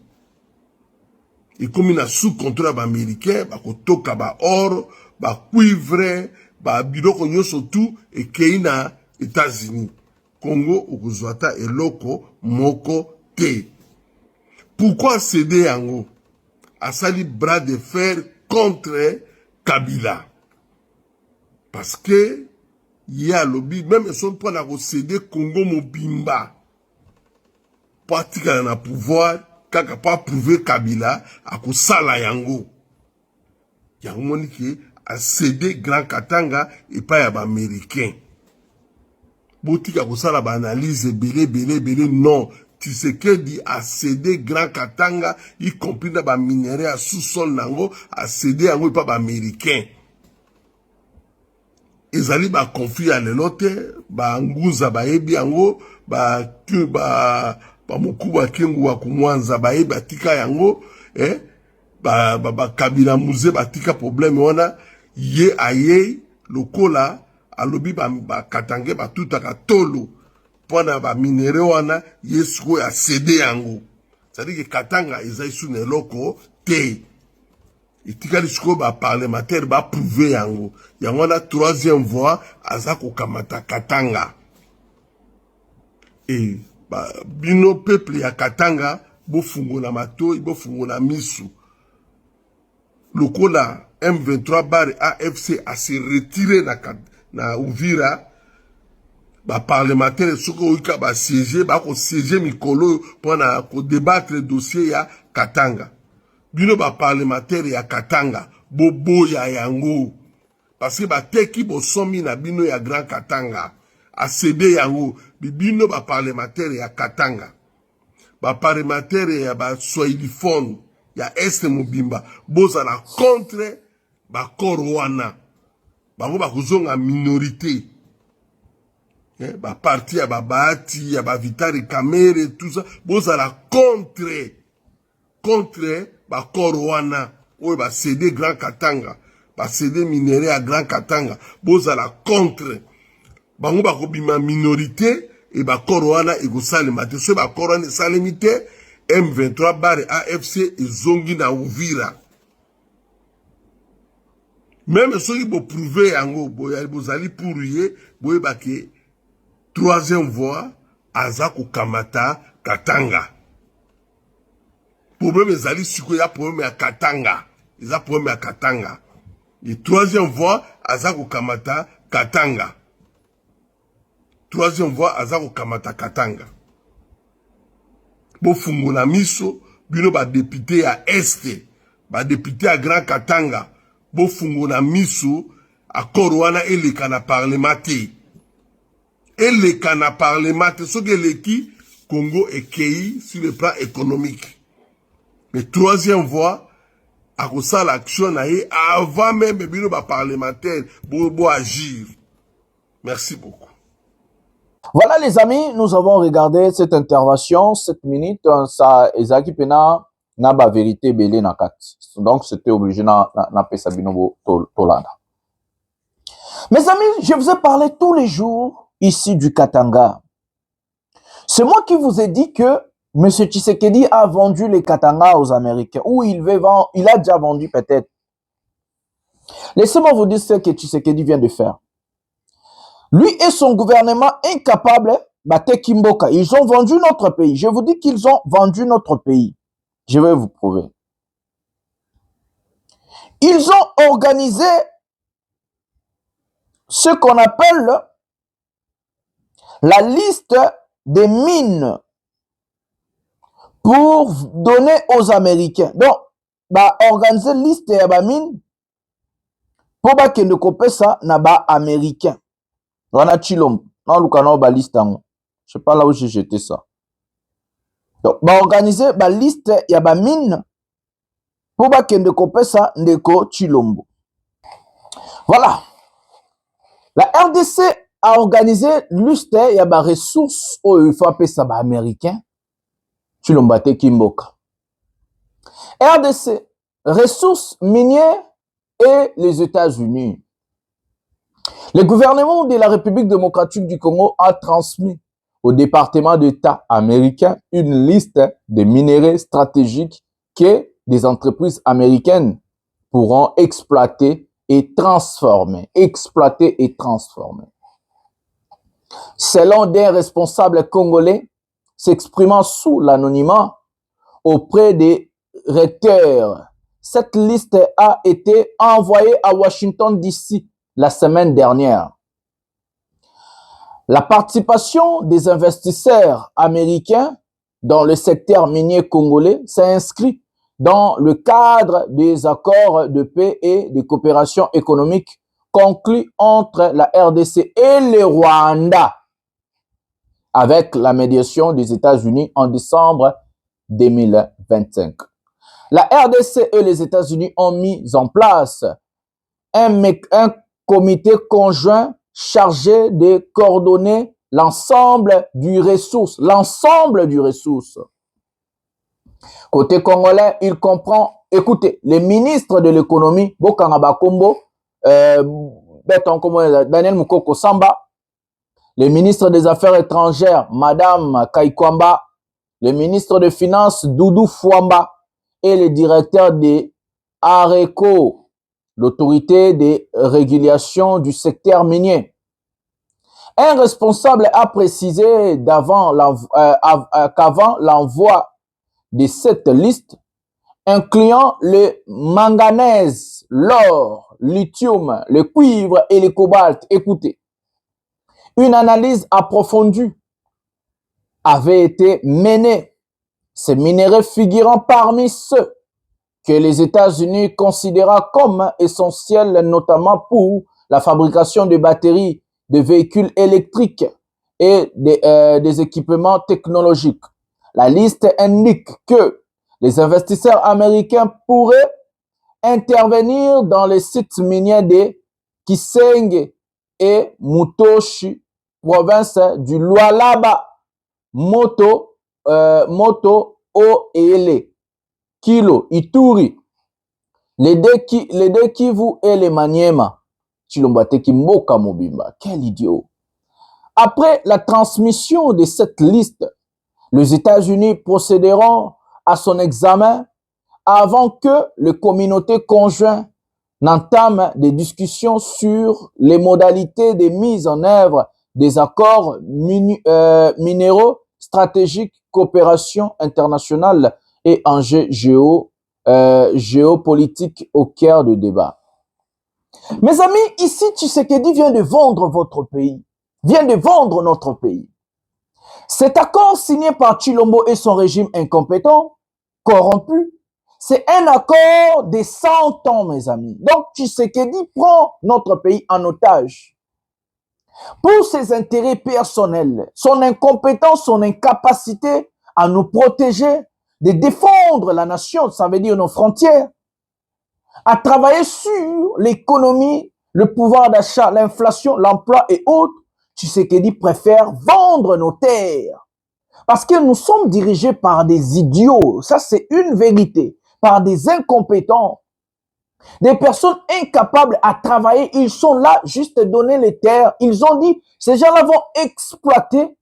Et comme il a sous contrôle américain, ba kotoka ba or, ba cuivre, ba biloko nyonso tout et Kei na États-Unis. Congo okozwata eloko moko te. Pourquoi céder yango? Asali bras de fer contre Kabila. Parce que il y a lobby, même ils sont pas à céder Congo Mobimba. Pour attirer na pouvoir, kaka pas prouver Kabila à sala yango. Yango moniki a cédé Grand Katanga et pas à américain. Botika kosala ba analyse belé non. Tshisekedi a cédé Grand Katanga, y compris dans ba minerais à sous-sol nango, a cédé yango pas ba américain. Ezali ba conflit à l'élote, ba nguza ba ebi yango, ba mokuba kengu wa kumwanza ba ebi atika yango, ba kabila muze ba tika problème wana, ye aye, lokola, alobi ba katange ba tutaka tolo, pona ba minere wana, yesuko ya cédé yango. C'est-à-dire que Katanga, ezali sou ne loko, te. Itikali suko ba parlementaire ba prouver yango. Yango na troisième voie azako kamata Katanga. Et ba bino peuple ya Katanga bo fungola matoi bo fungola misu. Lokola M23 bar AFC a se retiré na Uvira. Ba parlementaire suko wika ba siéger ba ko siéger mikolo pour na ko débattre le dossier ya Katanga. Bino ba parlementaire ya Katanga, bobo ya yango. Parce que ba teki bo somi na bino ya Grand Katanga. A cédé yango, bino ba parlementaire ya Katanga. Ba parlementaire ya ba Swahiliphone, ya Est Mobimba. Boza na contre ba Korwana. Bango ba kuzonga minorité. Ba parti ya ba Bahati, ya ba Vitali Kamere, tout ça. Boza na contre ba Korwana, ou ba cédé Grand Katanga, ba cédé minerai à Grand Katanga, boza la contre, bango ba kobima minorité, et ba Korwana et go salemate, so ba Korwana salemite, M23 bar AFC et zongi na Uvira. Même ceux qui bo prouver yango, bozali pourrier, boye ba ke, troisième voie, azako kamata Katanga. Problème ezali siko ya problème ya Katanga. Eza problème ya Katanga. Et troisième voie, azako kamata Katanga. Troisième voie, azako kamata Katanga. Bo fungola miso, bino ba député à Est, ba député à Grand Katanga. Bo fungola miso, a Korwana eleka na parlemate. Eleka na parlemate, soke eleki, Congo et Kei sur le plan économique. Mais troisième voie, à cause de l'action, avant même de parlementaire, pour agir. Merci beaucoup. Voilà les amis, nous avons regardé cette intervention, 7 minutes, ça, Ezaki Pena, n'a pas vérité belé na kat. Donc c'était obligé na Pesabino Tolanda. Mes amis, je vous ai parlé tous les jours ici du Katanga. C'est moi qui vous ai dit que M. Tshisekedi a vendu les Katanga aux Américains, ou il a déjà vendu peut-être. Laissez-moi vous dire ce que Tshisekedi vient de faire. Lui et son gouvernement incapable, Kimboka, ils ont vendu notre pays. Je vous dis qu'ils ont vendu notre pays. Je vais vous prouver. Ils ont organisé ce qu'on appelle la liste des mines pour donner aux Américains. Donc, organiser la liste des mines pour que ne coupe ça na ba Américain. On a Chilom, non lukano ba liste en. Je sais pas là où j'ai jeté ça. Donc, organiser la liste ya ba mine pour que ne coupe ça ndeko Chilombo. Voilà. La RDC a organisé liste ya ba ressources il faut appeler ça ba Américain. Chilombate Kimboka. RDC, ressources minières et les États-Unis. Le gouvernement de la République démocratique du Congo a transmis au département d'État américain une liste de minerais stratégiques que des entreprises américaines pourront exploiter et transformer. Selon des responsables congolais s'exprimant sous l'anonymat auprès des recteurs, cette liste a été envoyée à Washington DC la semaine dernière. La participation des investisseurs américains dans le secteur minier congolais s'inscrit dans le cadre des accords de paix et de coopération économique conclus entre la RDC et le Rwanda avec la médiation des États-Unis en décembre 2025. La RDC et les États-Unis ont mis en place un comité conjoint chargé de coordonner l'ensemble du ressource. Côté congolais, il comprend, écoutez, les ministres de l'économie, Bokanga Bakombo, Daniel Mukoko Samba, le ministre des Affaires étrangères, Madame Kaikwamba, le ministre des Finances, Doudou Fouamba, et le directeur de ARECO, l'autorité de régulation du secteur minier. Un responsable a précisé qu'avant l'envoi de cette liste, incluant le manganèse, l'or, lithium, le cuivre et le cobalt, écoutez, une analyse approfondie avait été menée, ces minéraux figurant parmi ceux que les États-Unis considèrent comme essentiels, notamment pour la fabrication de batteries, de véhicules électriques et des équipements technologiques. La liste indique que les investisseurs américains pourraient intervenir dans les sites miniers de Kisenge et Mutoshi, province du Lualaba, Moto Oele, Kilo, Ituri, les deux Kivu et les Maniema. Chilombate Kimboka Mobimba. Quel idiot. Après la transmission de cette liste, les États-Unis procéderont à son examen avant que les communautés conjointes n'entament des discussions sur les modalités de mise en œuvre des accords minéraux stratégiques, coopération internationale et enjeux géopolitiques au cœur du débat. Mes amis, ici, Tshisekedi vient de vendre votre pays, vient de vendre notre pays. Cet accord signé par Tshilombo et son régime incompétent, corrompu, c'est un accord de 100 ans, mes amis. Donc, Tshisekedi prend notre pays en otage. Pour ses intérêts personnels, son incompétence, son incapacité à nous protéger, de défendre la nation, ça veut dire nos frontières, à travailler sur l'économie, le pouvoir d'achat, l'inflation, l'emploi et autres, Tshisekedi préfère vendre nos terres. Parce que nous sommes dirigés par des idiots, ça c'est une vérité, par des incompétents. Des personnes incapables à travailler, ils sont là juste donner les terres. Ils ont dit, ces gens-là vont exploiter,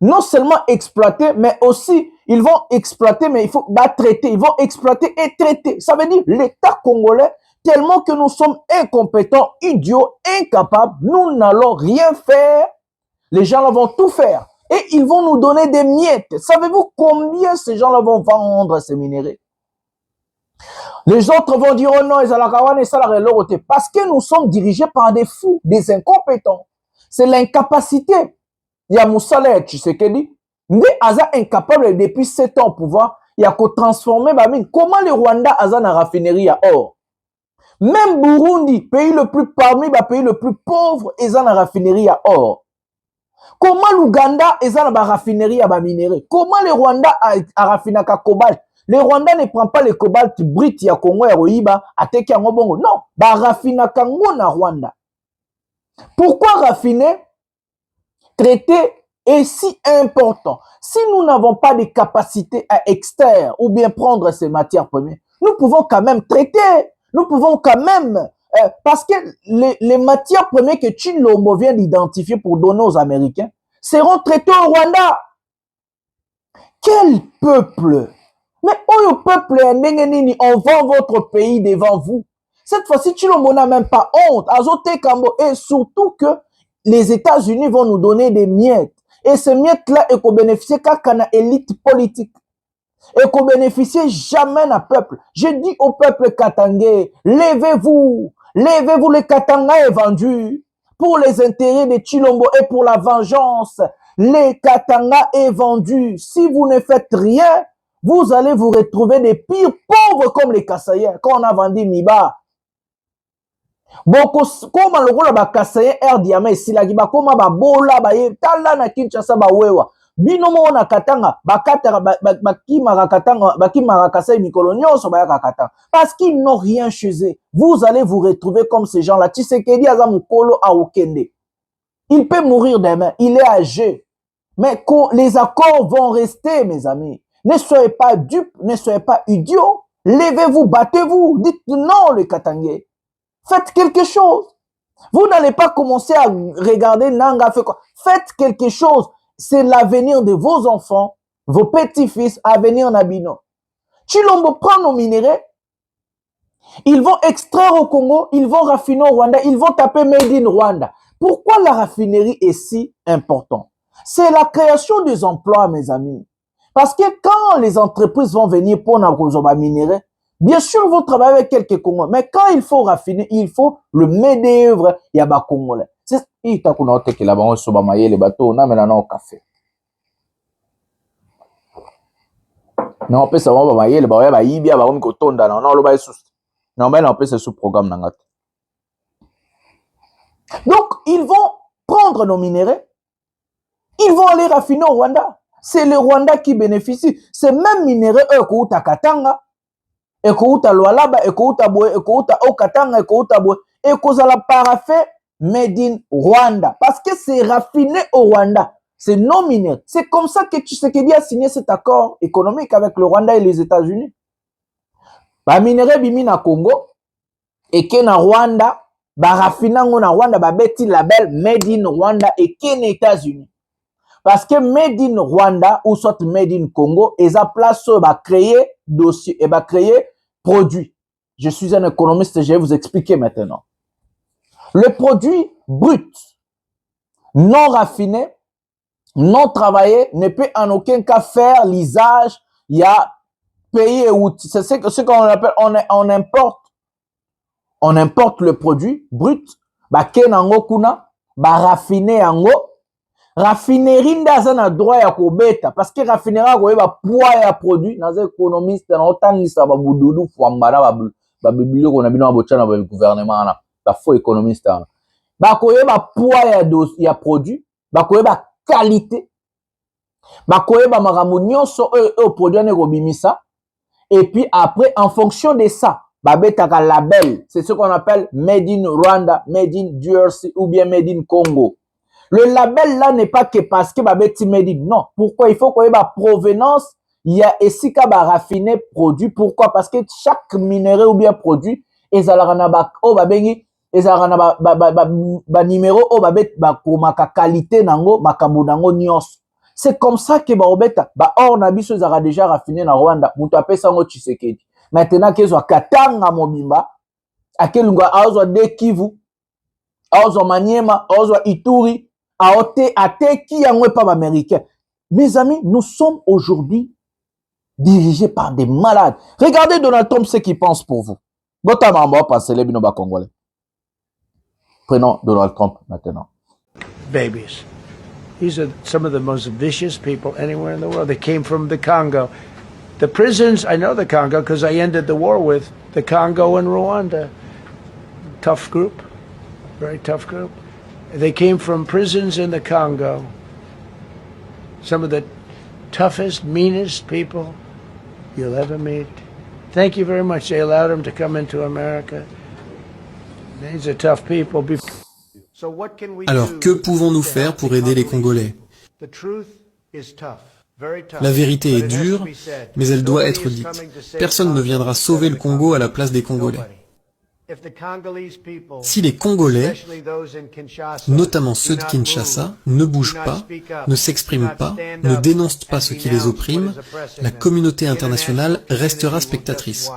non seulement exploiter, mais aussi, ils vont exploiter, mais il faut traiter. Ils vont exploiter et traiter. Ça veut dire, l'État congolais, tellement que nous sommes incompétents, idiots, incapables, nous n'allons rien faire. Les gens-là vont tout faire. Et ils vont nous donner des miettes. Savez-vous combien ces gens-là vont vendre ces minéraux? Les autres vont dire, oh non, parce que nous sommes dirigés par des fous, des incompétents. C'est l'incapacité. Il y a Moussala Tshisekedi, mais Aza incapable depuis 7 ans au pouvoir, il y a qu'à transformer ma mine. Comment le Rwanda Aza na raffinerie à or? Même Burundi, pays le plus parmi les pays le plus pauvre, Aza na raffinerie à or. Comment l'Ouganda Aza na raffinerie à minéraux? Comment le Rwanda a raffiné à cobalt? Le Rwanda ne prend pas le cobalt brut ya Congo ya Roiba à teki yango bongo. Non, ba raffina kango na Rwanda. Pourquoi raffiner? Traiter est si important. Si nous n'avons pas de capacité à extraire ou bien prendre ces matières premières, nous pouvons quand même traiter. Nous pouvons quand même... parce que les matières premières que Tshilombo vient d'identifier pour donner aux Américains seront traitées au Rwanda. Quel peuple! Mais au peuple, on vend votre pays devant vous. Cette fois-ci, Tshilombo n'a même pas honte. Azote Kambo. Et surtout que les États-Unis vont nous donner des miettes. Et ces miettes-là, et qu'on bénéficie qu'à une élite politique. Et qu'on bénéficie jamais d'un peuple. Je dis au peuple katangais, levez-vous. Levez-vous, le Katanga est vendu. Pour les intérêts de Tshilombo et pour la vengeance, le Katanga est vendu. Si vous ne faites rien, vous allez vous retrouver des pires pauvres comme les Kassaïens. Quand on a vendu Miba, boko koma lokola ba Kassaïen air diamant silagi ba koma ba bola ba ye tala na Kinshasa ba wewa bino mo na Katanga bakatara bakimara Katanga bakimara Kassaï mikolo nyonso ba ya Katanga parce qu'ils n'ont rien chez eux. Vous allez vous retrouver comme ces gens-là. Tshisekedi aza mukolo a okende. Il peut mourir demain, il est âgé. Mais les accords vont rester, mes amis. Ne soyez pas dupes, ne soyez pas idiots. Levez-vous, battez-vous. Dites non, les Katangais. Faites quelque chose. Vous n'allez pas commencer à regarder Nanga fait quoi. Faites quelque chose. C'est l'avenir de vos enfants, vos petits-fils à venir en Abino. Tshilombo prend nos minéraux. Ils vont extraire au Congo, ils vont raffiner au Rwanda, ils vont taper Made in Rwanda. Pourquoi la raffinerie est si importante? C'est la création des emplois, mes amis. Parce que quand les entreprises vont venir pour nos minéraux, bien sûr, ils vont travailler avec quelques Congolais. Mais quand il faut raffiner, il faut le main-d'œuvre, il y a des Congolais. C'est ça qu'on a dit que là-bas, on se mailler les bateaux, on a maintenant au café. Non, on peut savoir, mailler les bateaux, il y a des coton, non, le bail sous. Non, mais on peut se sous-programme. Donc, ils vont prendre nos minéraux, ils vont aller raffiner au Rwanda. C'est le Rwanda qui bénéficie. Ces mêmes minéraux, eux, kouta Katanga, et kouta Lualaba, et kouta Boe, et kouta Okatanga, et kouta Boe, et kozala parafait made in Rwanda. Parce que c'est raffiné au Rwanda. C'est non minéraux. C'est comme ça que Tshisekedi a signé cet accord économique avec le Rwanda et les États-Unis. Ba minéraux bimi na Congo, et que na Rwanda, ba raffinango na Rwanda, ba beti label made in Rwanda, et que na États-Unis. Parce que made in Rwanda ou soit made in Congo, ils a place va créer dossier et va créer produit. Je suis un économiste, je vais vous expliquer maintenant. Le produit brut, non raffiné, non travaillé, ne peut en aucun cas faire l'usage. Il y a pays et outils. C'est ce qu'on appelle, on importe le produit brut, ba kenango kuna, ba raffiné ango. Raffinerie ndaza na droit ya kobeta parce que raffinerie ko ba poids ya produit na économiste na otangisa ba bududu fwambara ba bibilo ko na bino abotana ba gouvernement na ba faux économiste ba ko ba poids ya produit ba ko ba qualité ba ko ba makambo nyonso produit na ko bimisa et puis après en fonction de ça ba betaka label, c'est ce qu'on appelle made in Rwanda, made in DRC ou bien made in Congo. Le label là n'est pas que parce que babeti made. Non. Pourquoi? Il faut qu'il y ait la provenance. Il y a ici qu'à raffiné produit. Pourquoi? Parce que chaque minerai ou bien produit, ezalaka na ba o babengi ezalaka na ba numéro o babet ba komaka qualité nango makambo nango nyonso. C'est comme ça que baobeta ba or na biso ezalaka déjà raffiné na Rwanda mutu apesa ngo Tshisekedi. Maintenant kezwa katanga mobimba akelunga azwa de Kivu azwa Maniema azwa Ituri aote ateki yango pa ba américain. Mes amis, nous sommes aujourd'hui dirigés par des malades. Regardez Donald Trump ce qu'il pense pour vous. Congolais. Prenons Donald Trump maintenant. Babies. These are some of the most vicious people anywhere in the world. They came from the Congo. The prisons, I know the Congo because I ended the war with the Congo and Rwanda. Tough group, very tough group. They came from prisons in the Congo. Some of the toughest, meanest people you'll ever meet. Thank you very much. They allowed him to come into America. These are tough people. Alors, que pouvons-nous faire pour aider les Congolais? La vérité est dure, mais elle doit être dite. Personne ne viendra sauver le Congo à la place des Congolais. Si les Congolais, notamment ceux de Kinshasa, ne bougent pas, ne s'expriment pas, ne dénoncent pas ce qui les opprime, la communauté internationale restera spectatrice.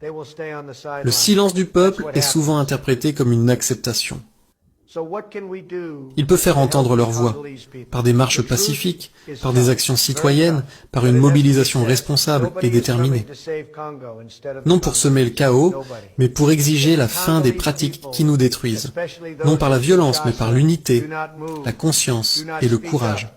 Le silence du peuple est souvent interprété comme une acceptation. Il peut faire entendre leur voix, par des marches pacifiques, par des actions citoyennes, par une mobilisation responsable et déterminée. Non pour semer le chaos, mais pour exiger la fin des pratiques qui nous détruisent. Non par la violence, mais par l'unité, la conscience et le courage.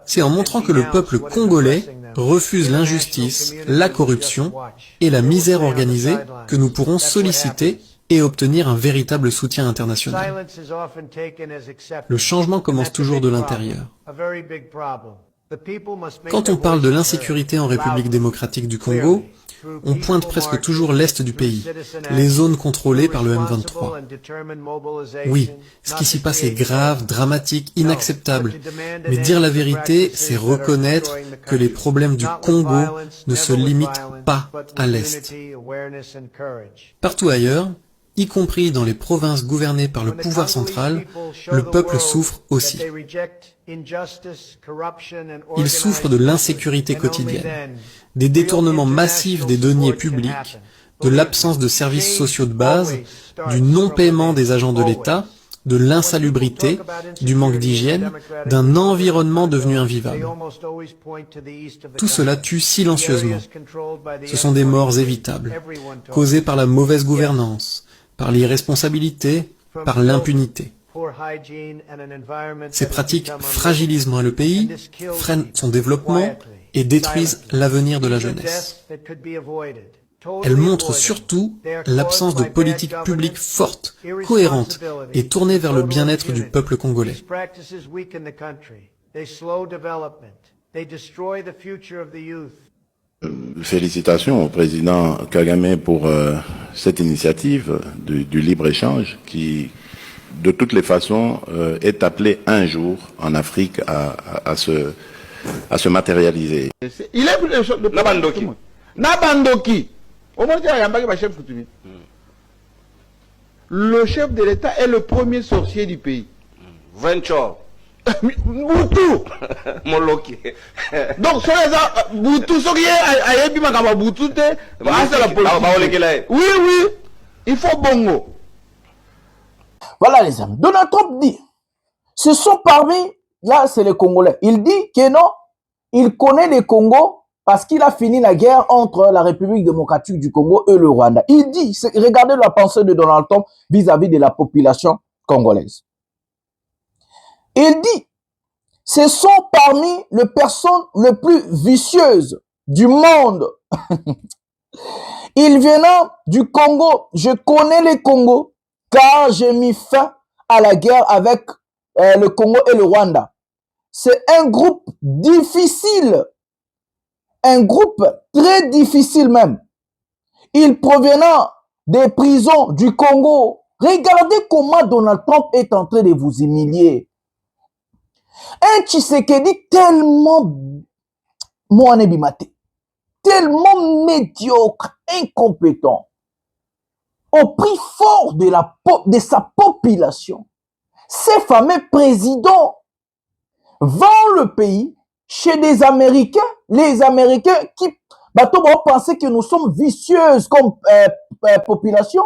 C'est en montrant que le peuple congolais refuse l'injustice, la corruption et la misère organisée que nous pourrons solliciter et obtenir un véritable soutien international. Le changement commence toujours de l'intérieur. Quand on parle de l'insécurité en République démocratique du Congo, on pointe presque toujours l'est du pays, les zones contrôlées par le M23. Oui, ce qui s'y passe est grave, dramatique, inacceptable. Mais dire la vérité, c'est reconnaître que les problèmes du Congo ne se limitent pas à l'est. Partout ailleurs, y compris dans les provinces gouvernées par le pouvoir central, le peuple souffre aussi. Il souffre de l'insécurité quotidienne, des détournements massifs des deniers publics, de l'absence de services sociaux de base, du non-paiement des agents de l'État, de l'insalubrité, du manque d'hygiène, d'un environnement devenu invivable. Tout cela tue silencieusement. Ce sont des morts évitables, causées par la mauvaise gouvernance, par l'irresponsabilité, par l'impunité. Ces pratiques fragilisent moins le pays, freinent son développement et détruisent l'avenir de la jeunesse. Elles montrent surtout l'absence de politique publique forte, cohérente et tournée vers le bien-être du peuple congolais. Félicitations au président Kagame pour cette initiative du libre-échange qui, de toutes les façons, est appelé un jour en Afrique à se matérialiser. Il est de Nabandoki. Nabandoki. Le chef de l'État est le premier sorcier du pays. Venture. Boutou. Moloki. Donc, Boutou, ce qui est à Yébima Boutou, c'est la politique. Oui, oui. Il faut bongo. Voilà les amis. Donald Trump dit, ce sont parmi, là c'est les Congolais. Il dit que non, il connaît les Congos parce qu'il a fini la guerre entre la République démocratique du Congo et le Rwanda. Il dit, regardez la pensée de Donald Trump vis-à-vis de la population congolaise. Il dit, ce sont parmi les personnes les plus vicieuses du monde. Il venant du Congo, je connais les Congos car j'ai mis fin à la guerre avec le Congo et le Rwanda. C'est un groupe difficile, un groupe très difficile même. Il provenant des prisons du Congo. Regardez comment Donald Trump est en train de vous humilier. Un Tshisekedi tellement tellement médiocre, incompétent. au prix fort de sa population. Ces fameux présidents vendent le pays chez des Américains, les Américains qui penser que nous sommes vicieuses comme population.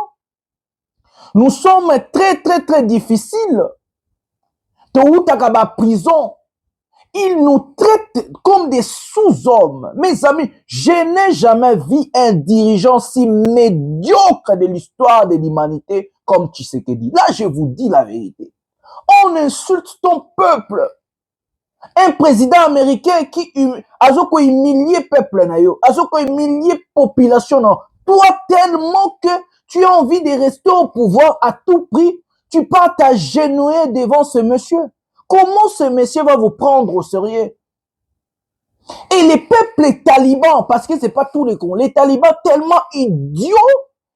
Nous sommes très, très, très difficiles. Prison. Ils nous traitent comme des sous-hommes. Mes amis, je n'ai jamais vu un dirigeant si médiocre de l'histoire de l'humanité comme Tshisekedi. Là, je vous dis la vérité. On insulte ton peuple. Un président américain qui a humilié le peuple, a humilié la population. Toi, tellement que tu as envie de rester au pouvoir à tout prix, tu pars t'agenouiller devant ce monsieur. Comment ce monsieur va vous prendre au sérieux? Et les peuples talibans, parce que c'est pas tous les cons, les talibans tellement idiots,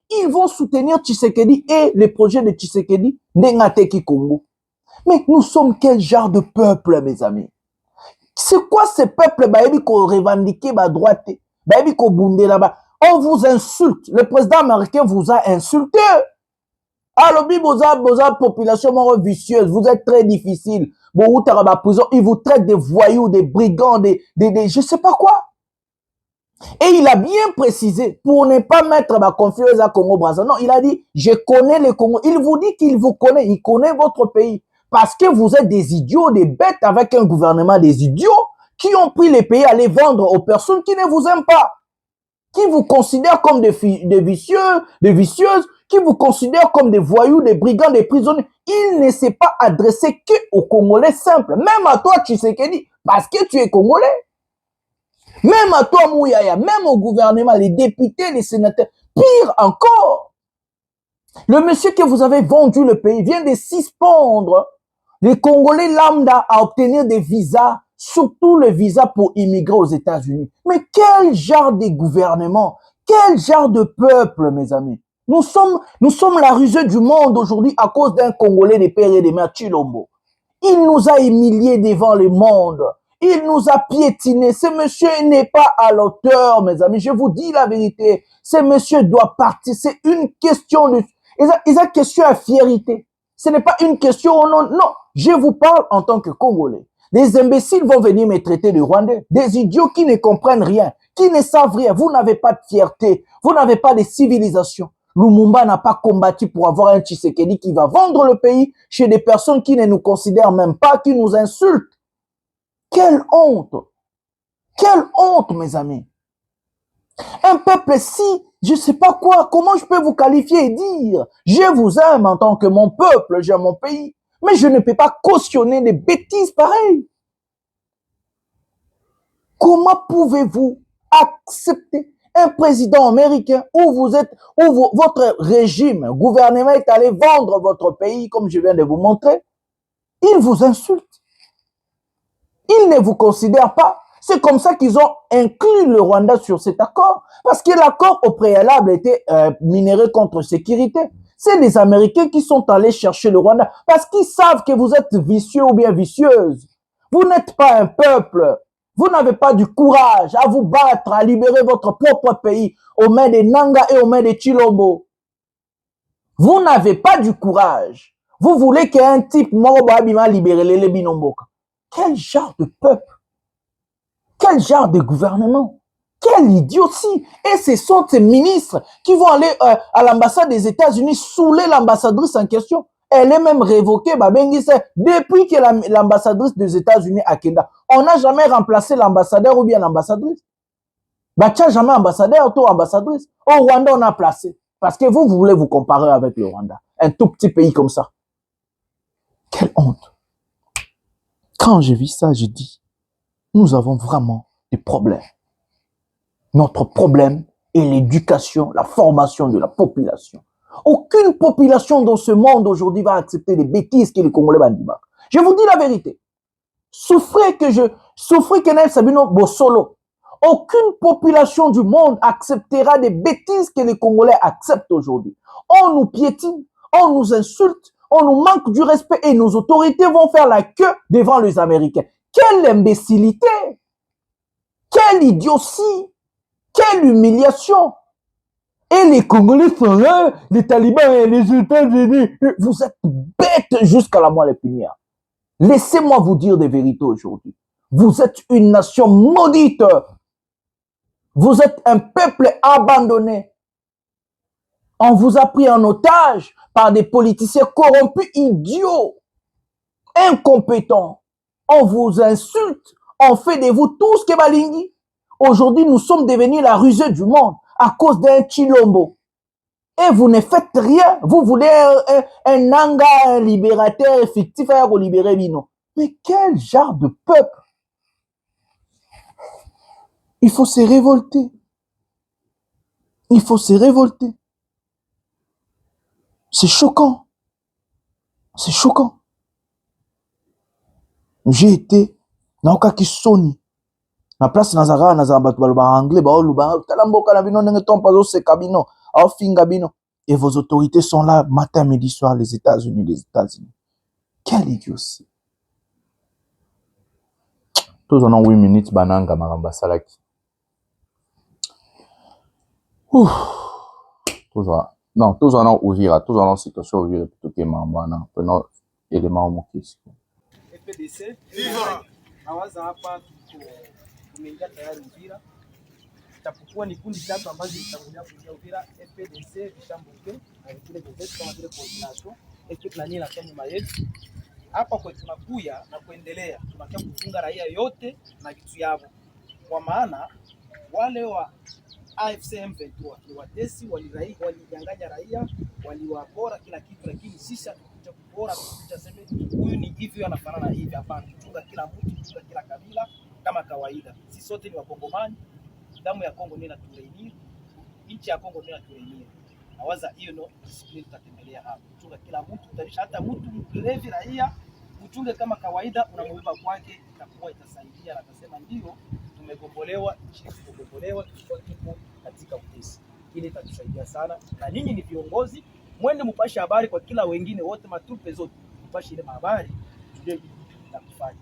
ils vont soutenir Tshisekedi et les projets de Tshisekedi Nengateki Congo. Mais nous sommes quel genre de peuple, mes amis? C'est quoi ce peuple qu'on revendique à droite, qu'on bunde là-bas? On vous insulte. Le président américain vous a insulté. Alors, boza population vicieuse, vous êtes très difficile. Il vous traite de voyous, des brigands, des je sais pas quoi. Et il a bien précisé, pour ne pas mettre ma confiance à Congo-Brazza. Non, il a dit, je connais le Congo. Il vous dit qu'il vous connaît, il connaît votre pays. Parce que vous êtes des idiots, des bêtes avec un gouvernement des idiots qui ont pris les pays à les vendre aux personnes qui ne vous aiment pas. Qui vous considèrent comme des vicieux, des vicieuses, qui vous considèrent comme des voyous, des brigands, des prisonniers. Il ne s'est pas adressé qu'aux Congolais simples. Même à toi, Tshisekedi, parce que tu es Congolais. Même à toi, Mouyaya, même au gouvernement, les députés, les sénateurs. Pire encore, le monsieur que vous avez vendu le pays vient de suspendre les Congolais lambda à obtenir des visas, surtout le visa pour immigrer aux États-Unis. Mais quel genre de gouvernement, quel genre de peuple, mes amis? Nous sommes la rusée du monde aujourd'hui à cause d'un Congolais de père et de mère, Chilombo. Il nous a humiliés devant le monde. Il nous a piétinés. Ce monsieur n'est pas à l'auteur, mes amis. Je vous dis la vérité. Ce monsieur doit partir. C'est une question de... Il a question à fierté. Ce n'est pas une question... Non, non. Je vous parle en tant que Congolais. Les imbéciles vont venir me traiter de Rwandais. Des idiots qui ne comprennent rien, qui ne savent rien. Vous n'avez pas de fierté. Vous n'avez pas de civilisation. Lumumba n'a pas combattu pour avoir un Tshisekedi qui va vendre le pays chez des personnes qui ne nous considèrent même pas, qui nous insultent. Quelle honte! Quelle honte, mes amis! Un peuple si, je sais pas quoi, comment je peux vous qualifier et dire, je vous aime en tant que mon peuple, j'aime mon pays, mais je ne peux pas cautionner des bêtises pareilles. Comment pouvez-vous accepter un président américain où votre régime, gouvernement est allé vendre votre pays, comme je viens de vous montrer, il vous insulte. Ils ne vous considèrent pas. C'est comme ça qu'ils ont inclus le Rwanda sur cet accord. Parce que l'accord au préalable était minéré contre sécurité. C'est les Américains qui sont allés chercher le Rwanda. Parce qu'ils savent que vous êtes vicieux ou bien vicieuse. Vous n'êtes pas un peuple. Vous n'avez pas du courage à vous battre, à libérer votre propre pays aux mains des Nanga et aux mains des Chilombo. Vous n'avez pas du courage. Vous voulez qu'un type Moroba libère les Binomboka. Quel genre de peuple? Quel genre de gouvernement? Quelle idiotie! Et ce sont ces ministres qui vont aller à l'ambassade des États-Unis saouler l'ambassadrice en question. Elle est même révoquée, depuis que l'ambassadrice des États-Unis à Kenda. On n'a jamais remplacé l'ambassadeur ou bien l'ambassadrice. Tcha jamais ambassadeur, toi ambassadrice. Au Rwanda, on a placé. Parce que vous voulez vous comparer avec le Rwanda. Un tout petit pays comme ça. Quelle honte! Quand j'ai vu ça, j'ai dit, nous avons vraiment des problèmes. Notre problème est l'éducation, la formation de la population. Aucune population dans ce monde aujourd'hui va accepter les bêtises que les Congolais bandibak. Je vous dis la vérité. Souffrez que Naël Sabino Bossolo. Aucune population du monde acceptera des bêtises que les Congolais acceptent aujourd'hui. On nous piétine, on nous insulte, on nous manque du respect et nos autorités vont faire la queue devant les Américains. Quelle imbécilité! Quelle idiotie! Quelle humiliation! Et les Congolais sont là, les talibans et les États-Unis. Vous êtes bêtes jusqu'à la moelle épinière. Laissez-moi vous dire des vérités aujourd'hui. Vous êtes une nation maudite. Vous êtes un peuple abandonné. On vous a pris en otage par des politiciens corrompus, idiots, incompétents. On vous insulte. On fait de vous tout ce que balingi. Aujourd'hui, nous sommes devenus la rusée du monde à cause d'un Chilombo. Et vous ne faites rien. Vous voulez un Nanga, un libérateur fictif à libérer Bino. Mais quel genre de peuple? Il faut se révolter. Il faut se révolter. C'est choquant. C'est choquant. J'ai été dans le Sony. Na place Nazara, Nazarabatu anglais, et vos autorités sont là matin, midi, soir, les États-Unis, les États-Unis. Quelle idiotie. Tous en ont 8 minutes, bananga, maramba salaki. Non, tous en ont ouvert, tous en ont situation ouverte, plutôt que maramba, prenons élément au mokisi. FPDC, viva! Nawaza hapa tumeingia tayari Uvira, japokuwa ni kundi tatu ambazo zilitangulia kuingia Uvira: FPDC, Vishambuke na vile vyenzetu kama vile coordination ekiplani la kama yetu. Hapa kwa tunakuya na kuendelea, tunakia kufunga raia yote na vitu yao, kwa maana wale wa AFC M23 ni watesi, walidanganya raia, waliwapora kila kitu, lakini sisi hatukuja kupora, hatukuja sema huyu ni hivi anafanana hivi. Hapana, kuchunga kila mtu, kuchunga kila kabila kama kawaida. Sisi sote ni Wakongomani, damu ya Kongo ndio inatureinia, nchi ya Kongo ndio inatureinia. Nawaza hiyo ndio discipline tutatembelea hapa, kuchunga kila mtu, utaisha hata mtu mrevi raia, kuchunga kama kawaida, unamwomba kwake, itakuwa itasaidia na atasema ndio tumegombolewa, nchi tumegombolewa, tulikuwa tupo katika utesi. Ile itatusaidia sana, na ninyi ni viongozi, mwende mpashe habari kwa kila wengine wote, matrupe zote mpashe ile habari, tujue na kufanya.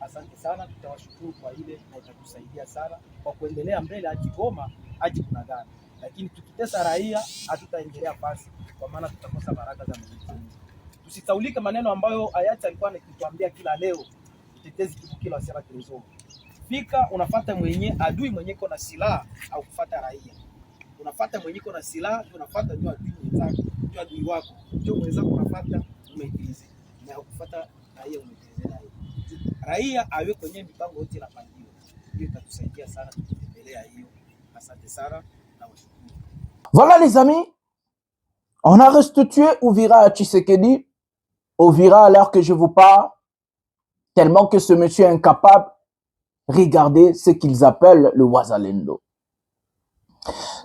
Asante sana, tutawashukuru kwa ile, na itatusaidia sana kwa kuendelea mbele hadi Goma, hadi Bunagana. Lakini tukitesa raia hatutaendelea basi, kwa maana tutakosa baraka za Mungu. Tusitaulike maneno ambayo hayati alikuwa anatuambia kila leo, tetezi kila wasema kilezo. Fika unafuata mwenye adui mwenye iko na silaha, au kufuata raia. Unafuata mwenye iko na silaha, unafuata ndio adui wenzako, ndio adui wako. Ndio mwenzako unafuata, umeitilize. Na kufuata raia umeitilize raia awe kwenye mipango yote inapangiwa. Hiyo itatusaidia sana tukitembelea hiyo. Asante sana na washukuru. Voilà les amis, on a restitué Uvira à Tshisekedi. Uvira à l'heure que je vous parle, tellement que ce monsieur est incapable. Regardez ce qu'ils appellent le Wazalendo.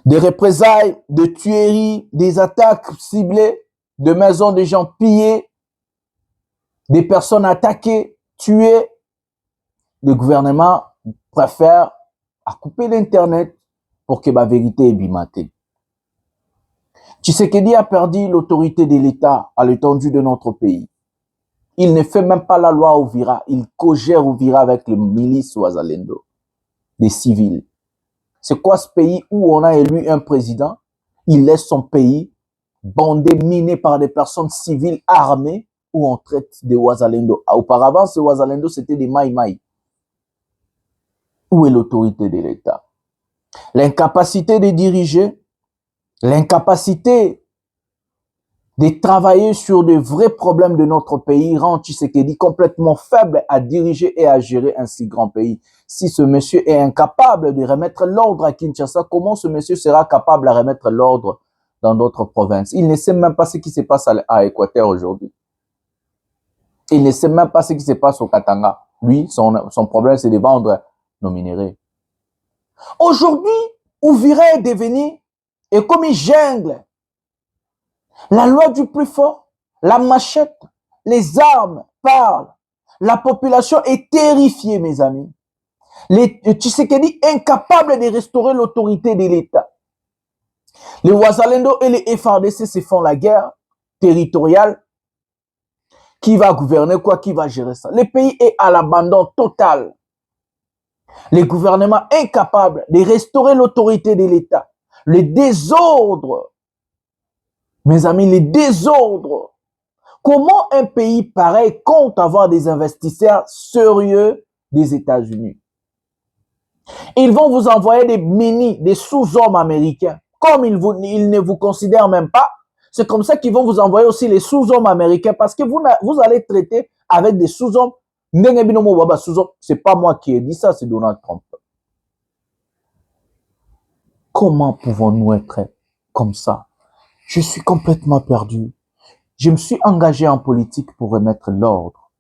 Des représailles, de tueries, des attaques ciblées, de maisons de gens pillées, des personnes attaquées, tuées. Le gouvernement préfère couper l'internet pour que la vérité est bimatée. Tshisekedi a perdu l'autorité de l'État à l'étendue de notre pays. Il ne fait même pas la loi à Uvira. Il co-gère Uvira avec les milices Wazalendo, des civils. C'est quoi ce pays où on a élu un président? Il laisse son pays bondé, miné par des personnes civiles armées où on traite des Wazalendo. Auparavant, ces Wazalendo, c'était des Maï-Maï. Où est l'autorité de l'État? L'incapacité de diriger, l'incapacité de travailler sur de vrais problèmes de notre pays rend Tshisekedi complètement faible à diriger et à gérer un si grand pays. Si ce monsieur est incapable de remettre l'ordre à Kinshasa, comment ce monsieur sera capable de remettre l'ordre dans d'autres provinces? Il ne sait même pas ce qui se passe à Équateur aujourd'hui. Il ne sait même pas ce qui se passe au Katanga. Lui, son problème, c'est de vendre nos minéraux. Aujourd'hui, Uvira est devenu, et comme une jungle, la loi du plus fort, la machette, les armes parlent. La population est terrifiée, mes amis. Les Tshisekedi incapables de restaurer l'autorité de l'État. Les Wazalendo et les FARDC se font la guerre territoriale. Qui va gouverner quoi? Qui va gérer ça? Le pays est à l'abandon total. Les gouvernements incapables de restaurer l'autorité de l'État. Le désordre, mes amis, le désordre. Comment un pays pareil compte avoir des investisseurs sérieux des États-Unis? Ils vont vous envoyer des sous-hommes américains. Comme ils ne vous considèrent même pas, c'est comme ça qu'ils vont vous envoyer aussi les sous-hommes américains parce que vous allez traiter avec des sous-hommes. C'est pas moi qui ai dit ça, c'est Donald Trump. Comment pouvons-nous être comme ça? Je suis complètement perdu. Je me suis engagé en politique pour remettre l'ordre.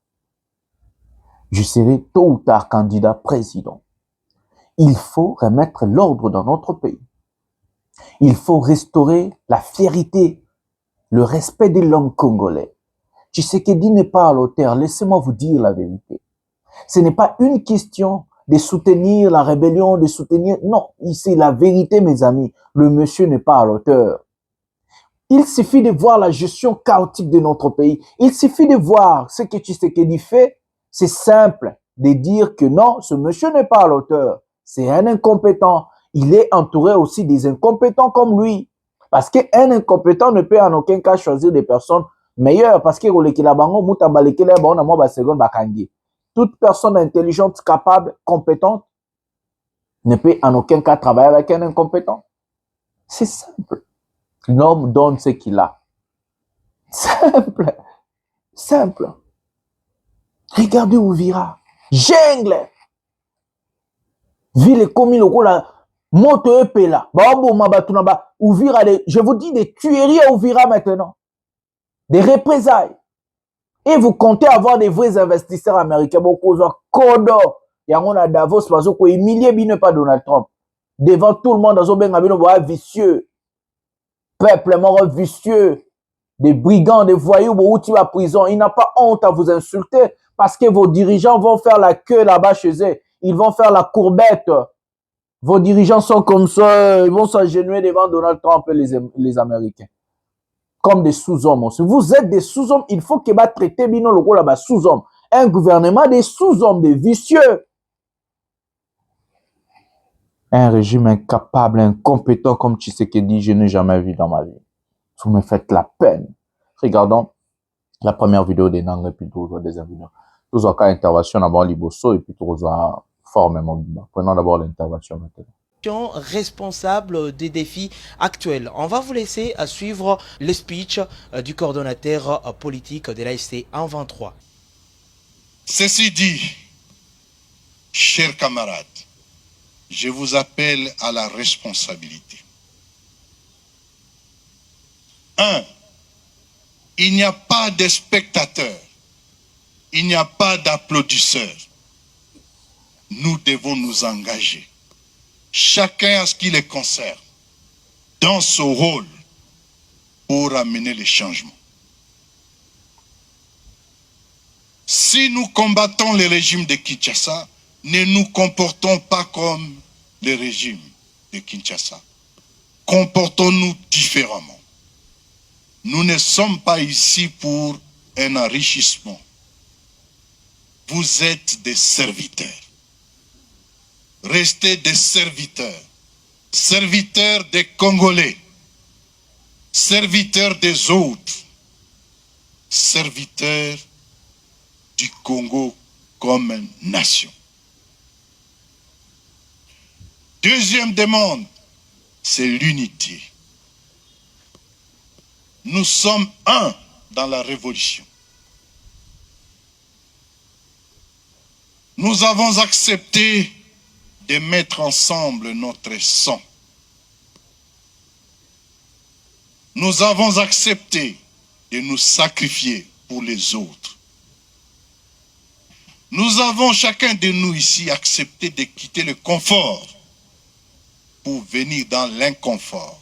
Je serai tôt ou tard candidat président. Il faut remettre l'ordre dans notre pays. Il faut restaurer la fierté, le respect des langues congolais. Tshisekedi n'est pas à l'auteur, laissez-moi vous dire la vérité. Ce n'est pas une question de soutenir la rébellion, de soutenir... Non, c'est la vérité, mes amis. Le monsieur n'est pas à l'auteur. Il suffit de voir la gestion chaotique de notre pays. Il suffit de voir ce que Tshisekedi fait. C'est simple de dire que non, ce monsieur n'est pas à l'auteur. C'est un incompétent. Il est entouré aussi des incompétents comme lui. Parce qu'un incompétent ne peut en aucun cas choisir des personnes meilleures. Parce que toute personne intelligente, capable, compétente ne peut en aucun cas travailler avec un incompétent. C'est simple. L'homme donne ce qu'il a. Simple. Simple. Regardez Uvira. Jungle. Ville comme il la moto epela. Uvira, je vous dis des tueries à Uvira maintenant. Des représailles. Et vous comptez avoir des vrais investisseurs américains. Beaucoup de Kodo. Il y a un Davos parce que humilié bien pas Donald Trump. Devant tout le monde, dans un vicieux. Peuple mort vicieux. Des brigands, des voyous, où tu vas à prison. Il n'a pas honte à vous insulter parce que vos dirigeants vont faire la queue là-bas chez eux. Ils vont faire la courbette. Vos dirigeants sont comme ça. Ils vont s'agenouiller devant Donald Trump et les Américains. Comme des sous-hommes. Si vous êtes des sous-hommes, il faut que va traiter Bino le rôle là-bas sous-hommes. Un gouvernement des sous-hommes, des vicieux. Un régime incapable, incompétent comme Tshisekedi, je n'ai jamais vu dans ma vie. Vous me faites la peine. Regardons la première vidéo des Nang et puis la deuxième vidéo. Tous en cas intervention d'abord Liboso et puis tous en forme. Prenons d'abord l'intervention maintenant. Responsable des défis actuels. On va vous laisser à suivre le speech du coordonnateur politique de l'AFC en 23. Ceci dit, chers camarades, je vous appelle à la responsabilité. 1. Il n'y a pas de spectateurs, il n'y a pas d'applaudisseurs. Nous devons nous engager, chacun à ce qui le concerne, dans son rôle pour amener les changements. Si nous combattons le régime de Kinshasa, ne nous comportons pas comme le régime de Kinshasa. Comportons-nous différemment. Nous ne sommes pas ici pour un enrichissement. Vous êtes des serviteurs. Restez des serviteurs. Serviteurs des Congolais. Serviteurs des autres. Serviteurs du Congo comme nation. Deuxième demande, c'est l'unité. Nous sommes un dans la révolution. Nous avons accepté de mettre ensemble notre sang. Nous avons accepté de nous sacrifier pour les autres. Nous avons chacun de nous ici accepté de quitter le confort pour venir dans l'inconfort.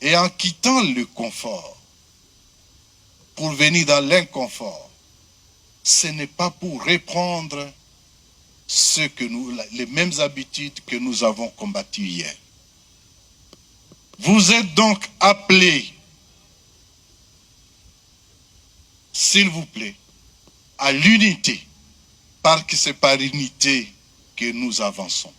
Et en quittant le confort pour venir dans l'inconfort, ce n'est pas pour reprendre les mêmes habitudes que nous avons combattues hier. Vous êtes donc appelés, s'il vous plaît, à l'unité, parce que c'est par l'unité que nous avançons.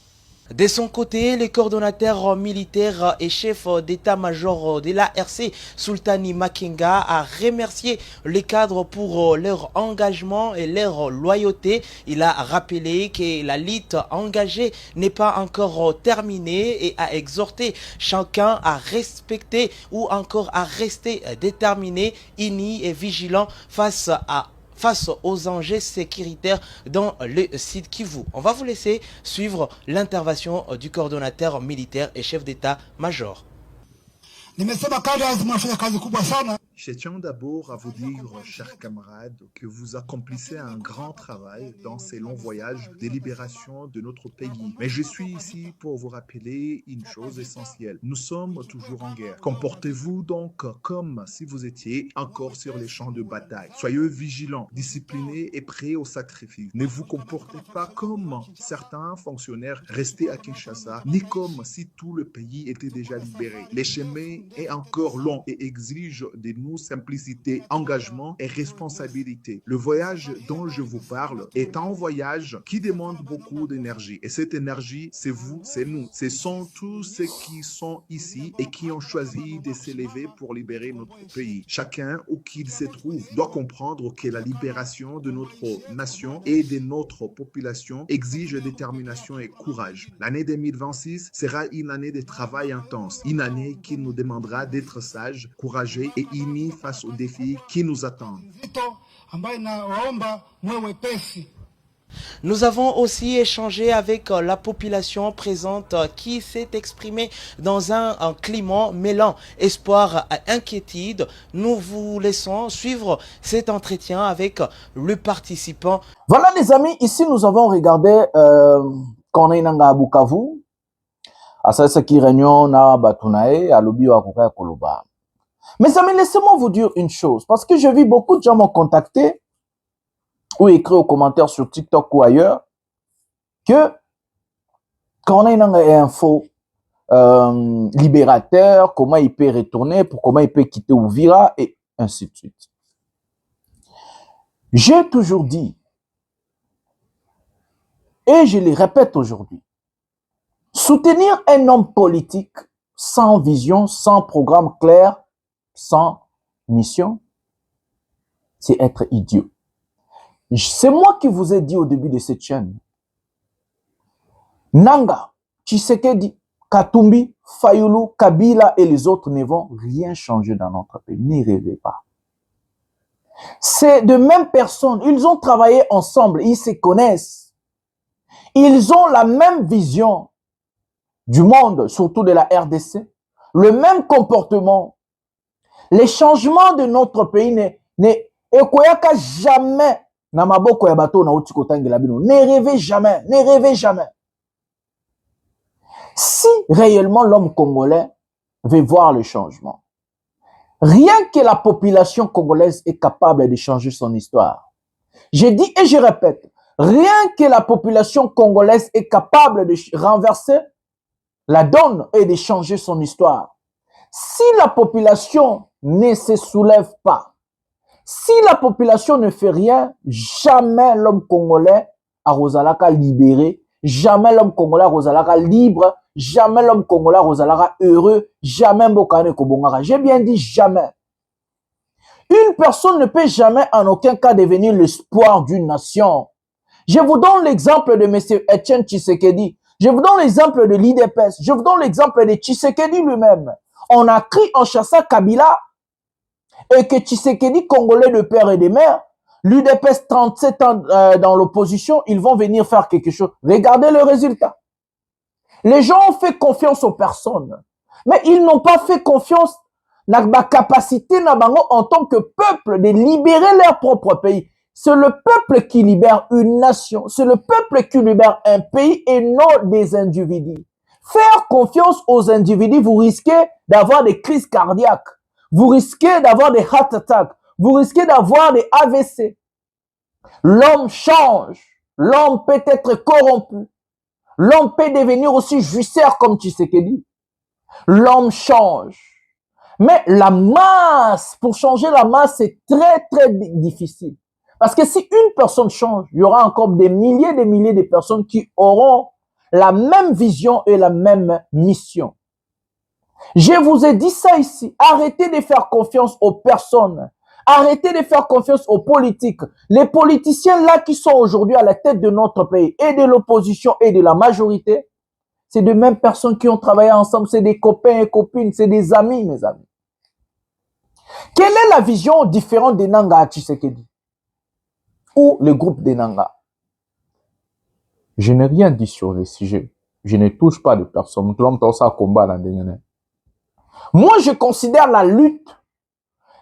De son côté, le coordonnateur militaire et chef d'état-major de l'ARC, Sultani Makenga, a remercié les cadres pour leur engagement et leur loyauté. Il a rappelé que la lutte engagée n'est pas encore terminée et a exhorté chacun à respecter ou encore à rester déterminé, unis et vigilant face aux enjeux sécuritaires dans le site Kivu. On va vous laisser suivre l'intervention du coordonnateur militaire et chef d'état-major. Je tiens d'abord à vous dire, chers camarades, que vous accomplissez un grand travail dans ces longs voyages de libération de notre pays. Mais je suis ici pour vous rappeler une chose essentielle. Nous sommes toujours en guerre. Comportez-vous donc comme si vous étiez encore sur les champs de bataille. Soyez vigilants, disciplinés et prêts au sacrifice. Ne vous comportez pas comme certains fonctionnaires restés à Kinshasa, ni comme si tout le pays était déjà libéré. Les chemins est encore long et exige de nous simplicité, engagement et responsabilité. Le voyage dont je vous parle est un voyage qui demande beaucoup d'énergie. Et cette énergie, c'est vous, c'est nous. Ce sont tous ceux qui sont ici et qui ont choisi de s'élever pour libérer notre pays. Chacun, où qu'il se trouve, doit comprendre que la libération de notre nation et de notre population exige détermination et courage. L'année 2026 sera une année de travail intense, une année qui nous demandera d'être sages, courageux et unis face aux défis qui nous attendent. Nous avons aussi échangé avec la population présente qui s'est exprimée dans un climat mêlant espoir et inquiétude. Nous vous laissons suivre cet entretien avec le participant. Voilà les amis, ici nous avons regardé Corneille Nangaa à Bukavu. À ça qui réunion na batunae à l'obi wa kuka koloba. Mes amis, laissez-moi vous dire une chose, parce que je vis beaucoup de gens m'ont contacté ou écrit aux commentaires sur TikTok ou ailleurs que Corneille Nangaa est un faux libérateur, comment il peut retourner, comment il peut quitter Uvira et ainsi de suite. J'ai toujours dit, et je le répète aujourd'hui, soutenir un homme politique sans vision, sans programme clair, sans mission, c'est être idiot. C'est moi qui vous ai dit au début de cette chaîne. Nanga, Tshisekedi, Katumbi, Fayulu, Kabila et les autres ne vont rien changer dans notre pays. N'y rêvez pas. C'est de mêmes personnes. Ils ont travaillé ensemble. Ils se connaissent. Ils ont la même vision du monde, surtout de la RDC. Le même comportement. Les changements de notre pays ne jamais. Ne rêvez jamais, ne rêvez jamais. Si réellement l'homme congolais veut voir le changement, rien que la population congolaise est capable de changer son histoire. Je dis et je répète, rien que la population congolaise est capable de renverser la donne et de changer son histoire. Si la population ne se soulève pas, si la population ne fait rien, jamais l'homme congolais à Rosalaka libéré, jamais l'homme congolais à Rosalaka libre, jamais l'homme congolais à Rosalaka heureux, jamais Mbokane Kobongara. J'ai bien dit jamais. Une personne ne peut jamais en aucun cas devenir l'espoir d'une nation. Je vous donne l'exemple de M. Etienne Tshisekedi. Je vous donne l'exemple de l'IDPS. Je vous donne l'exemple de Tshisekedi lui-même. On a crié en chassant Kabila et que Tshisekedi, Congolais de père et de mère, l'UDPS 37 ans dans l'opposition, ils vont venir faire quelque chose. Regardez le résultat. Les gens ont fait confiance aux personnes, mais ils n'ont pas fait confiance dans la capacité en tant que peuple de libérer leur propre pays. C'est le peuple qui libère une nation, c'est le peuple qui libère un pays et non des individus. Faire confiance aux individus, vous risquez d'avoir des crises cardiaques. Vous risquez d'avoir des heart attacks. Vous risquez d'avoir des AVC. L'homme change. L'homme peut être corrompu. L'homme peut devenir aussi jouisseur comme Tshisekedi. L'homme change. Mais la masse, pour changer la masse, c'est très, très difficile. Parce que si une personne change, il y aura encore des milliers de personnes qui auront la même vision et la même mission. Je vous ai dit ça ici. Arrêtez de faire confiance aux personnes. Arrêtez de faire confiance aux politiques. Les politiciens là qui sont aujourd'hui à la tête de notre pays, et de l'opposition et de la majorité, c'est de mêmes personnes qui ont travaillé ensemble. C'est des copains et copines, c'est des amis, mes amis. Quelle est la vision différente des Nanga à Tshisekedi? Ou le groupe des Nanga? Je n'ai rien dit sur le sujet. Je ne touche pas de personne. Moi, je considère la lutte,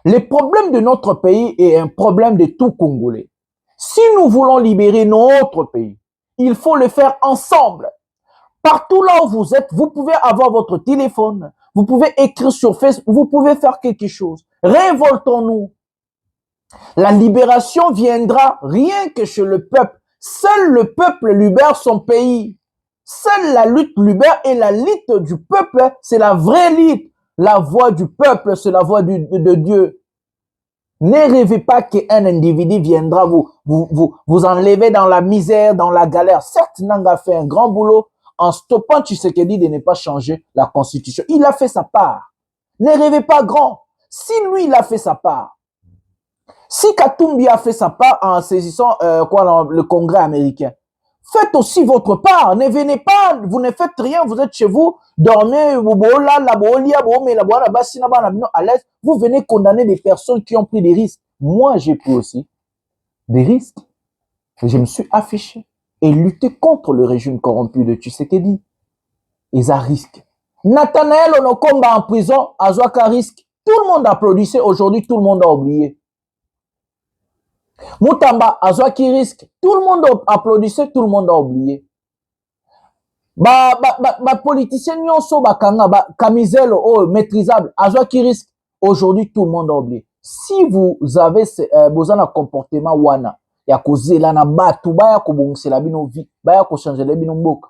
le problème de notre pays est un problème de tout Congolais. Si nous voulons libérer notre pays, il faut le faire ensemble. Partout là où vous êtes, vous pouvez avoir votre téléphone, vous pouvez écrire sur Facebook, vous pouvez faire quelque chose. Révoltons-nous. La libération viendra rien que chez le peuple. Seul le peuple libère son pays. Seule la lutte libère, et la lutte du peuple, c'est la vraie lutte. La voix du peuple, c'est la voix de Dieu. Ne rêvez pas qu'un individu viendra vous enlever dans la misère, dans la galère. Certes, Nanga a fait un grand boulot en stoppant Tshisekedi de ne pas changer la constitution. Il a fait sa part. Ne rêvez pas grand. Si lui, il a fait sa part, si Katumbi a fait sa part en saisissant le Congrès américain, faites aussi votre part. Ne venez pas, vous ne faites rien, vous êtes chez vous, dormez, à l'aise. Vous venez condamner des personnes qui ont pris des risques. Moi, j'ai pris aussi des risques. Je me suis affiché et lutté contre le régime corrompu de Tshisekedi. Ils ont risque. Nathanaël Onokomba en prison, Azwaka risque. Tout le monde applaudissait, aujourd'hui tout le monde a oublié. Moutamba, Azwaki risque. Tout le monde applaudissait, tout le monde a oublié. Politicien nyonso bakanga, camiselle maîtrisable, Azwaki risque. Aujourd'hui tout le monde a oublié. Si vous avez besoin d'un comportement wana, ya kozela na batu, baya kobongisela bino vie, baya kochangela bino mboka,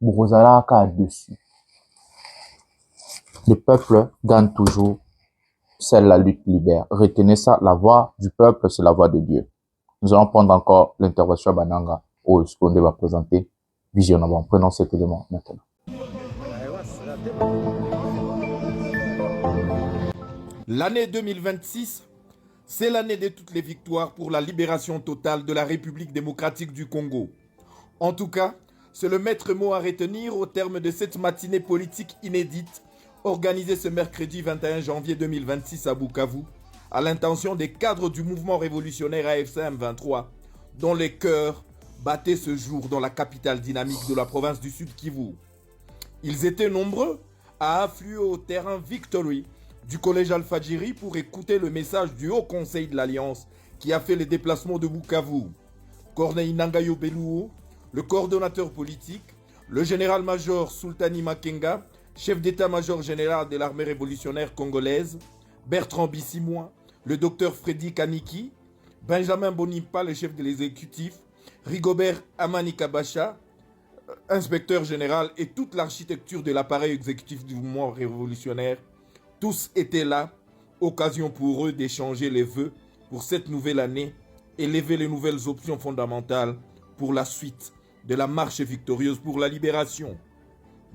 bokozala ka dessus. Le peuple gagne toujours. C'est la lutte libère. Retenez ça, la voix du peuple, c'est la voix de Dieu. Nous allons prendre encore l'intervention à Bananga, où ce qu'on va présenter. Visionnons, prenons cet élément maintenant. L'année 2026, c'est l'année de toutes les victoires pour la libération totale de la République démocratique du Congo. En tout cas, c'est le maître mot à retenir au terme de cette matinée politique inédite organisée ce mercredi 21 janvier 2026 à Bukavu, à l'intention des cadres du mouvement révolutionnaire AFC M23, dont les cœurs battaient ce jour dans la capitale dynamique de la province du Sud Kivu. Ils étaient nombreux à affluer au terrain Victory du collège Al-Fadjiri pour écouter le message du Haut Conseil de l'Alliance qui a fait les déplacements de Bukavu. Corneille Nangayo Belouo, le coordonnateur politique, le général-major Sultani Makenga, chef d'état-major général de l'armée révolutionnaire congolaise, Bertrand Bissimois, le docteur Freddy Kaniki, Benjamin Bonimpa, le chef de l'exécutif, Rigobert Amani-Kabacha, inspecteur général, et toute l'architecture de l'appareil exécutif du mouvement révolutionnaire, tous étaient là, occasion pour eux d'échanger les vœux pour cette nouvelle année et lever les nouvelles options fondamentales pour la suite de la marche victorieuse pour la libération.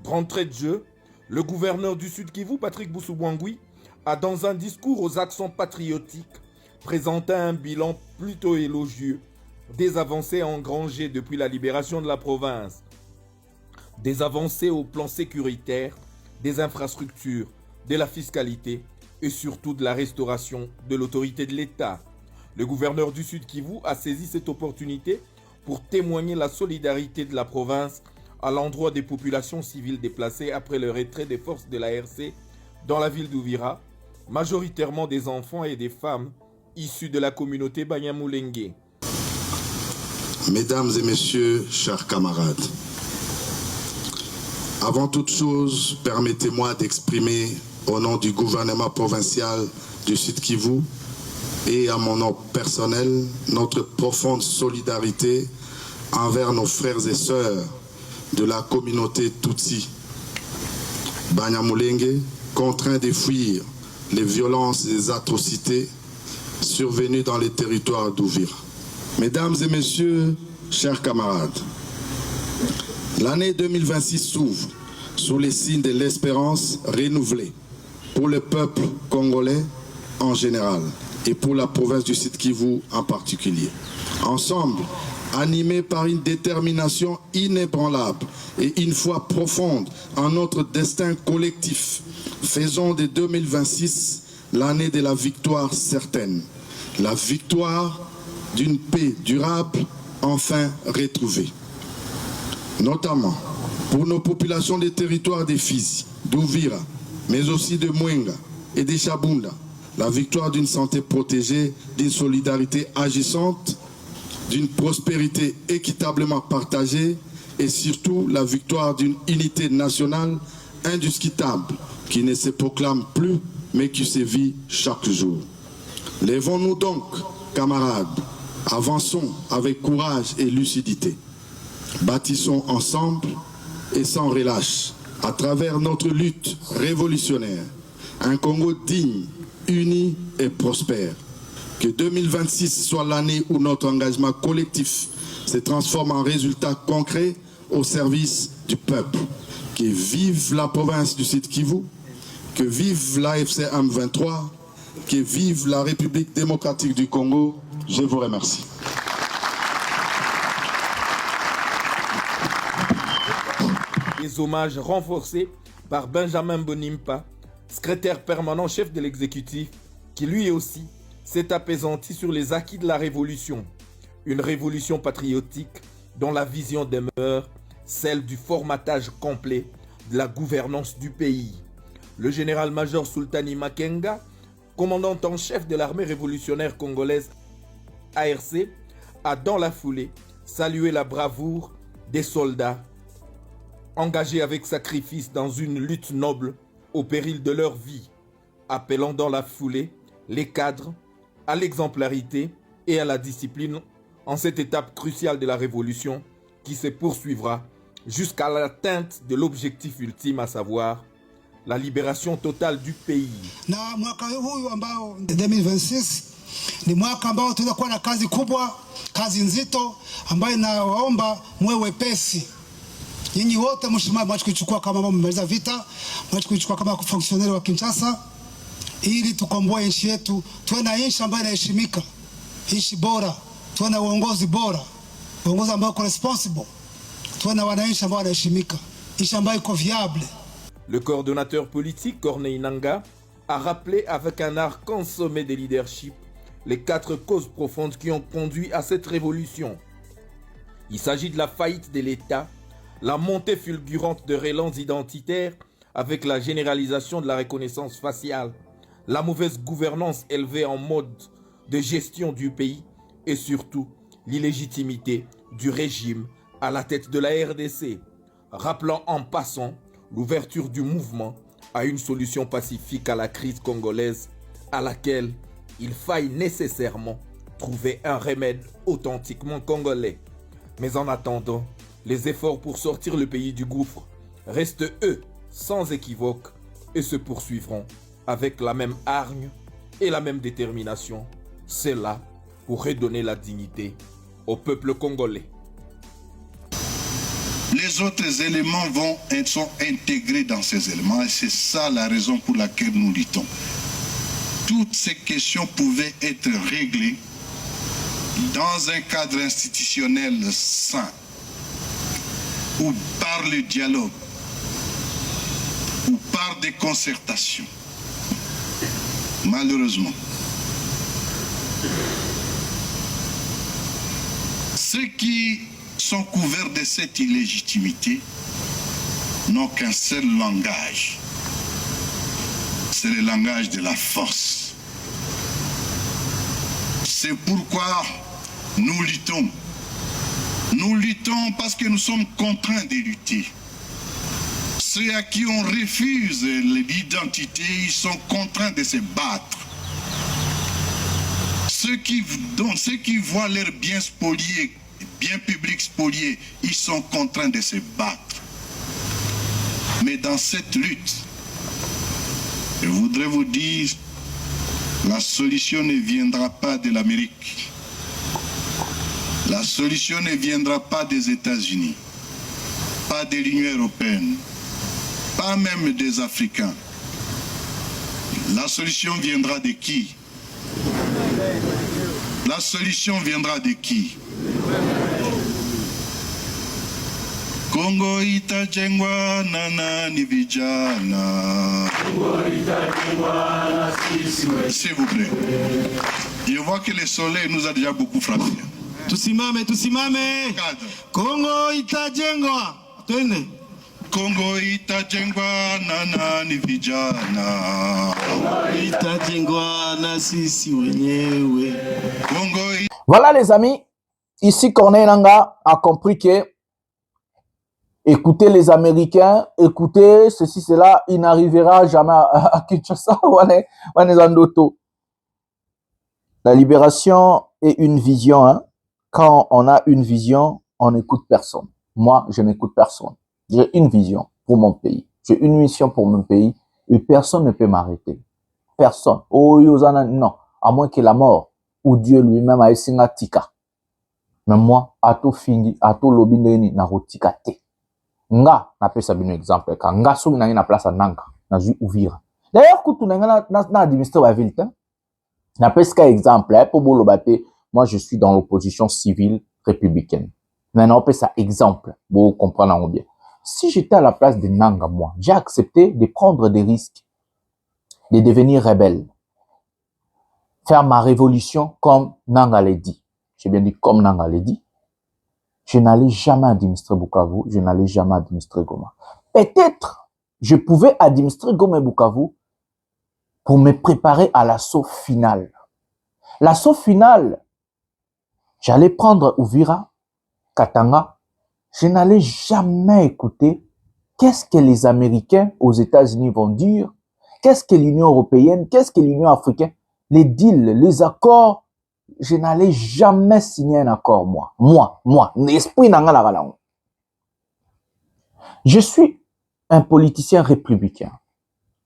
D'entrée de jeu, le gouverneur du Sud Kivu, Patrick Boussou-Bouangui, a dans un discours aux accents patriotiques présenté un bilan plutôt élogieux des avancées engrangées depuis la libération de la province, des avancées au plan sécuritaire, des infrastructures, de la fiscalité et surtout de la restauration de l'autorité de l'État. Le gouverneur du Sud Kivu a saisi cette opportunité pour témoigner la solidarité de la province à l'endroit des populations civiles déplacées après le retrait des forces de l'ARC dans la ville d'Ouvira, majoritairement des enfants et des femmes issus de la communauté Banyamulenge. Mesdames et messieurs, chers camarades, avant toute chose, permettez-moi d'exprimer au nom du gouvernement provincial du Sud Kivu et à mon nom personnel notre profonde solidarité envers nos frères et sœurs de la communauté Tutsi Banyamulenge, contraints de fuir les violences et les atrocités survenues dans les territoires d'Ouvira. Mesdames et messieurs, chers camarades, L'année 2026 s'ouvre sous les signes de l'espérance renouvelée pour le peuple congolais en général et pour la province du Sud-Kivu en particulier. Ensemble, animés par une détermination inébranlable et une foi profonde en notre destin collectif, faisons de 2026 l'année de la victoire certaine, la victoire d'une paix durable enfin retrouvée. Notamment pour nos populations des territoires des Fizi, d'Ouvira, mais aussi de Mwenga et de Chabunda, la victoire d'une santé protégée, d'une solidarité agissante, d'une prospérité équitablement partagée et surtout la victoire d'une unité nationale indiscutable qui ne se proclame plus mais qui se vit chaque jour. Lèvons-nous donc, camarades, avançons avec courage et lucidité. Bâtissons ensemble et sans relâche, à travers notre lutte révolutionnaire, un Congo digne, uni et prospère. Que 2026 soit l'année où notre engagement collectif se transforme en résultat concret au service du peuple. Que vive la province du Sud-Kivu, que vive l'AFC M23, que vive la République démocratique du Congo. Je vous remercie. Les hommages renforcés par Benjamin Bonimpa, secrétaire permanent chef de l'exécutif, qui lui aussi s'est apaisanti sur les acquis de la révolution. Une révolution patriotique dont la vision demeure celle du formatage complet de la gouvernance du pays. Le général-major Sultani Makenga, commandant en chef de l'armée révolutionnaire congolaise ARC, a dans la foulée salué la bravoure des soldats engagés avec sacrifice dans une lutte noble au péril de leur vie, appelant dans la foulée les cadres à l'exemplarité et à la discipline en cette étape cruciale de la révolution qui se poursuivra jusqu'à l'atteinte de l'objectif ultime, à savoir la libération totale du pays. Na mwaka huu ambao 2026 ni mwaka ambao tutakuwa na kazi kubwa, kazi nzito ambayo nawaomba mwe wepesi. Nyinyi wote mwache kuchukua kama mambo mmaliza vita, mwache kuchukua kama funksioneri wa Kinshasa ili tukomboe nchi yetu, tuwe na nchi ambayo inaheshimika, nchi bora, tuwe na uongozi bora, uongozi ambao uko responsible, tuwe na wananchi ambao wanaheshimika, nchi ambayo iko viable. Le coordonnateur politique Corneille Nangaa a rappelé avec un art consommé de leadership les 4 causes profondes qui ont conduit à cette révolution. Il s'agit de la faillite de l'État, la montée fulgurante de relents identitaires avec la généralisation de la reconnaissance faciale, la mauvaise gouvernance élevée en mode de gestion du pays et surtout l'illégitimité du régime à la tête de la RDC, rappelant en passant l'ouverture du mouvement à une solution pacifique à la crise congolaise à laquelle il faille nécessairement trouver un remède authentiquement congolais. Mais en attendant, les efforts pour sortir le pays du gouffre restent eux sans équivoque et se poursuivront avec la même hargne et la même détermination. C'est là pour redonner la dignité au peuple congolais. Les autres éléments sont intégrés dans ces éléments et c'est ça la raison pour laquelle nous luttons. Toutes ces questions pouvaient être réglées dans un cadre institutionnel sain ou par le dialogue ou par des concertations. Malheureusement, ceux qui sont couverts de cette illégitimité n'ont qu'un seul langage. C'est le langage de la force. C'est pourquoi nous luttons. Nous luttons parce que nous sommes contraints de lutter. Ceux à qui on refuse l'identité, ils sont contraints de se battre. Ceux qui voient leurs biens spoliés, biens publics spoliés, ils sont contraints de se battre. Mais dans cette lutte, je voudrais vous dire, la solution ne viendra pas de l'Amérique. La solution ne viendra pas des États-Unis. pas de l'Union européenne, pas même des Africains. La solution viendra de qui? La solution viendra de qui? Congo itajengwa na nani vijana? S'il vous plaît. Je vois que le soleil nous a déjà beaucoup frappé. Tusimame, tusimame. Kongo itajengwa. Twende. Congo itajengwa na nani vijana? Itajengwa na sisi wenyewe. Congo. Voilà les amis, ici Corneille Nangaa a compris que écoutez les Américains, écoutez ceci, cela, il n'arrivera jamais à Kinshasa. La libération est une vision. Hein. Quand on a une vision, on n'écoute personne. Moi, je n'écoute personne. J'ai une vision pour mon pays. J'ai une mission pour mon pays et personne ne peut m'arrêter. Personne. Oh, non. À moins que la mort ou Dieu lui-même a essayé de tika. Mais moi, ato findi, ato lobindeni na rotika te. Nga, na pesa bino exemple. Ka nga soumi na place nanga. Na zui ouvira. D'ailleurs, kutu na administre la ville. Na pesa exemple. Pour bolo bate, moi je suis dans l'opposition civile républicaine. Maintenant, on peut ça exemple. Vous comprenez bien. Si j'étais à la place de Nanga, moi, j'ai accepté de prendre des risques, de devenir rebelle, faire ma révolution comme Nanga l'a dit. J'ai bien dit comme Nanga l'a dit. Je n'allais jamais administrer Bukavu, je n'allais jamais administrer Goma. Peut-être, je pouvais administrer Goma et Bukavu pour me préparer à l'assaut final. L'assaut final, j'allais prendre Uvira, Katanga. Je n'allais jamais écouter qu'est-ce que les Américains aux États-Unis vont dire, qu'est-ce que l'Union européenne, qu'est-ce que l'Union africaine, les deals, les accords. Je n'allais jamais signer un accord, moi. L'esprit n'a pas la. Je suis un politicien républicain.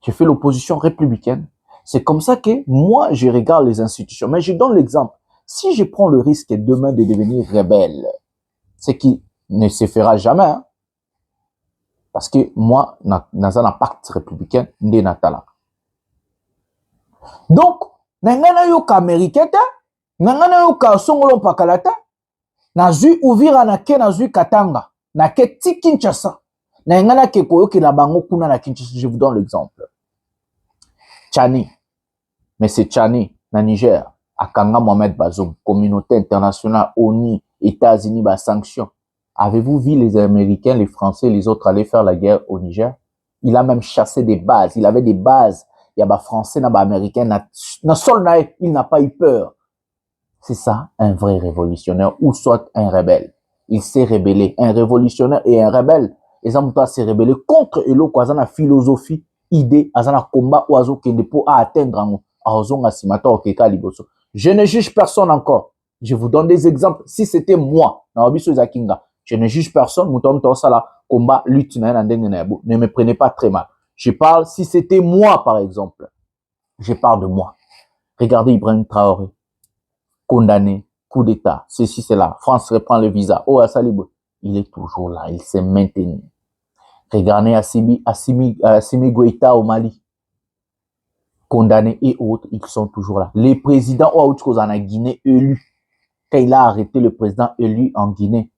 Je fais l'opposition républicaine. C'est comme ça que moi, je regarde les institutions. Mais je donne l'exemple. Si je prends le risque demain de devenir rebelle, ce qui ne se fera jamais, hein, parce que moi, dans un pacte républicain, de Natala. Donc, nangana yoka américain, nangana yoka songolo pakalata, nazui Uvira na ke nazui Katanga, na ke ti Kinshasa, nangana ke koyoki la bango kuna na Kinshasa. Je vous donne l'exemple. Tchani, mais c'est Tchani, na Niger, Akanga Mohamed Bazoum, communauté internationale, ONU, États-Unis, bah, sanctions. Avez-vous vu les Américains, les Français, les autres aller faire la guerre au Niger? Il a même chassé des bases. Il avait des bases. Il y a des Français, des Américains. Il n'a pas eu peur. C'est ça, un vrai révolutionnaire ou soit un rebelle. Il s'est rébellé. Un révolutionnaire et un rebelle. Les hommes doivent se rebeller contre eux, quoi, la philosophie, idée, un combat oiseau qui ne peut atteindre. Je ne juge personne encore. Je vous donne des exemples. Si c'était moi, je ne juge personne. Combat, lutte, ne me prenez pas très mal. Je parle, si c'était moi, par exemple. Je parle de moi. Regardez Ibrahim Traoré. Condamné, coup d'État, ceci, cela. France reprend le visa. Oh, Assalib, il est toujours là. Il s'est maintenu. Regardez Assimi Goïta au Mali. Condamnés et autres, ils sont toujours là. Les présidents en Guinée élus. Quand il a arrêté le président élu en Guinée,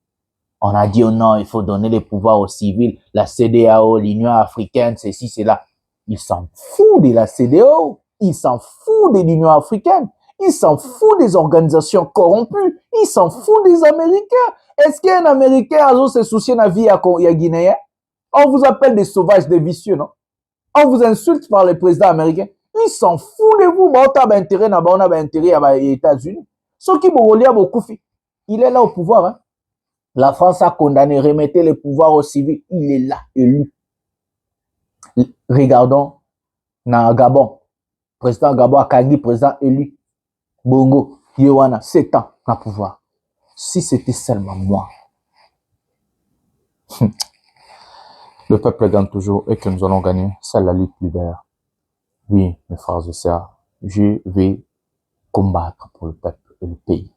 on a dit, oh non, il faut donner les pouvoirs aux civils, la CEDEAO, l'Union africaine, ceci, cela. Il s'en fout de la CEDEAO, il s'en fout de l'Union africaine, il s'en fout des organisations corrompues, il s'en fout des Américains. Est-ce qu'un Américain a se soucié de la vie à Guinéen? On vous appelle des sauvages, des vicieux, non? On vous insulte par les présidents américains. Il s'en fout de vous, on a intérêt aux États-Unis. Ceux qui beaucoup, il est là au pouvoir, hein. La France a condamné, remettez les pouvoirs aux civils. Il est là, élu. Regardons, na Gabon. Président Gabon Akangi, président élu. Bongo, Yowana, 7 ans, na pouvoir. Si c'était seulement moi. Le peuple gagne toujours et que nous allons gagner. C'est la lutte libère. Oui, mes frères et sœurs, je vais combattre pour le peuple et le pays.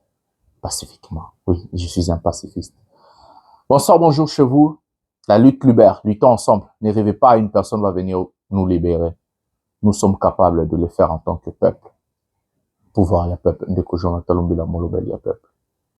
Pacifiquement. Oui, je suis un pacifiste. Bonsoir, bonjour chez vous. La lutte libère, luttons ensemble. Ne rêvez pas, une personne va venir nous libérer. Nous sommes capables de le faire en tant que peuple. Pouvoir, il y a peuple. Ndeko Jonathan Lumbila Molobel, il y a peuple.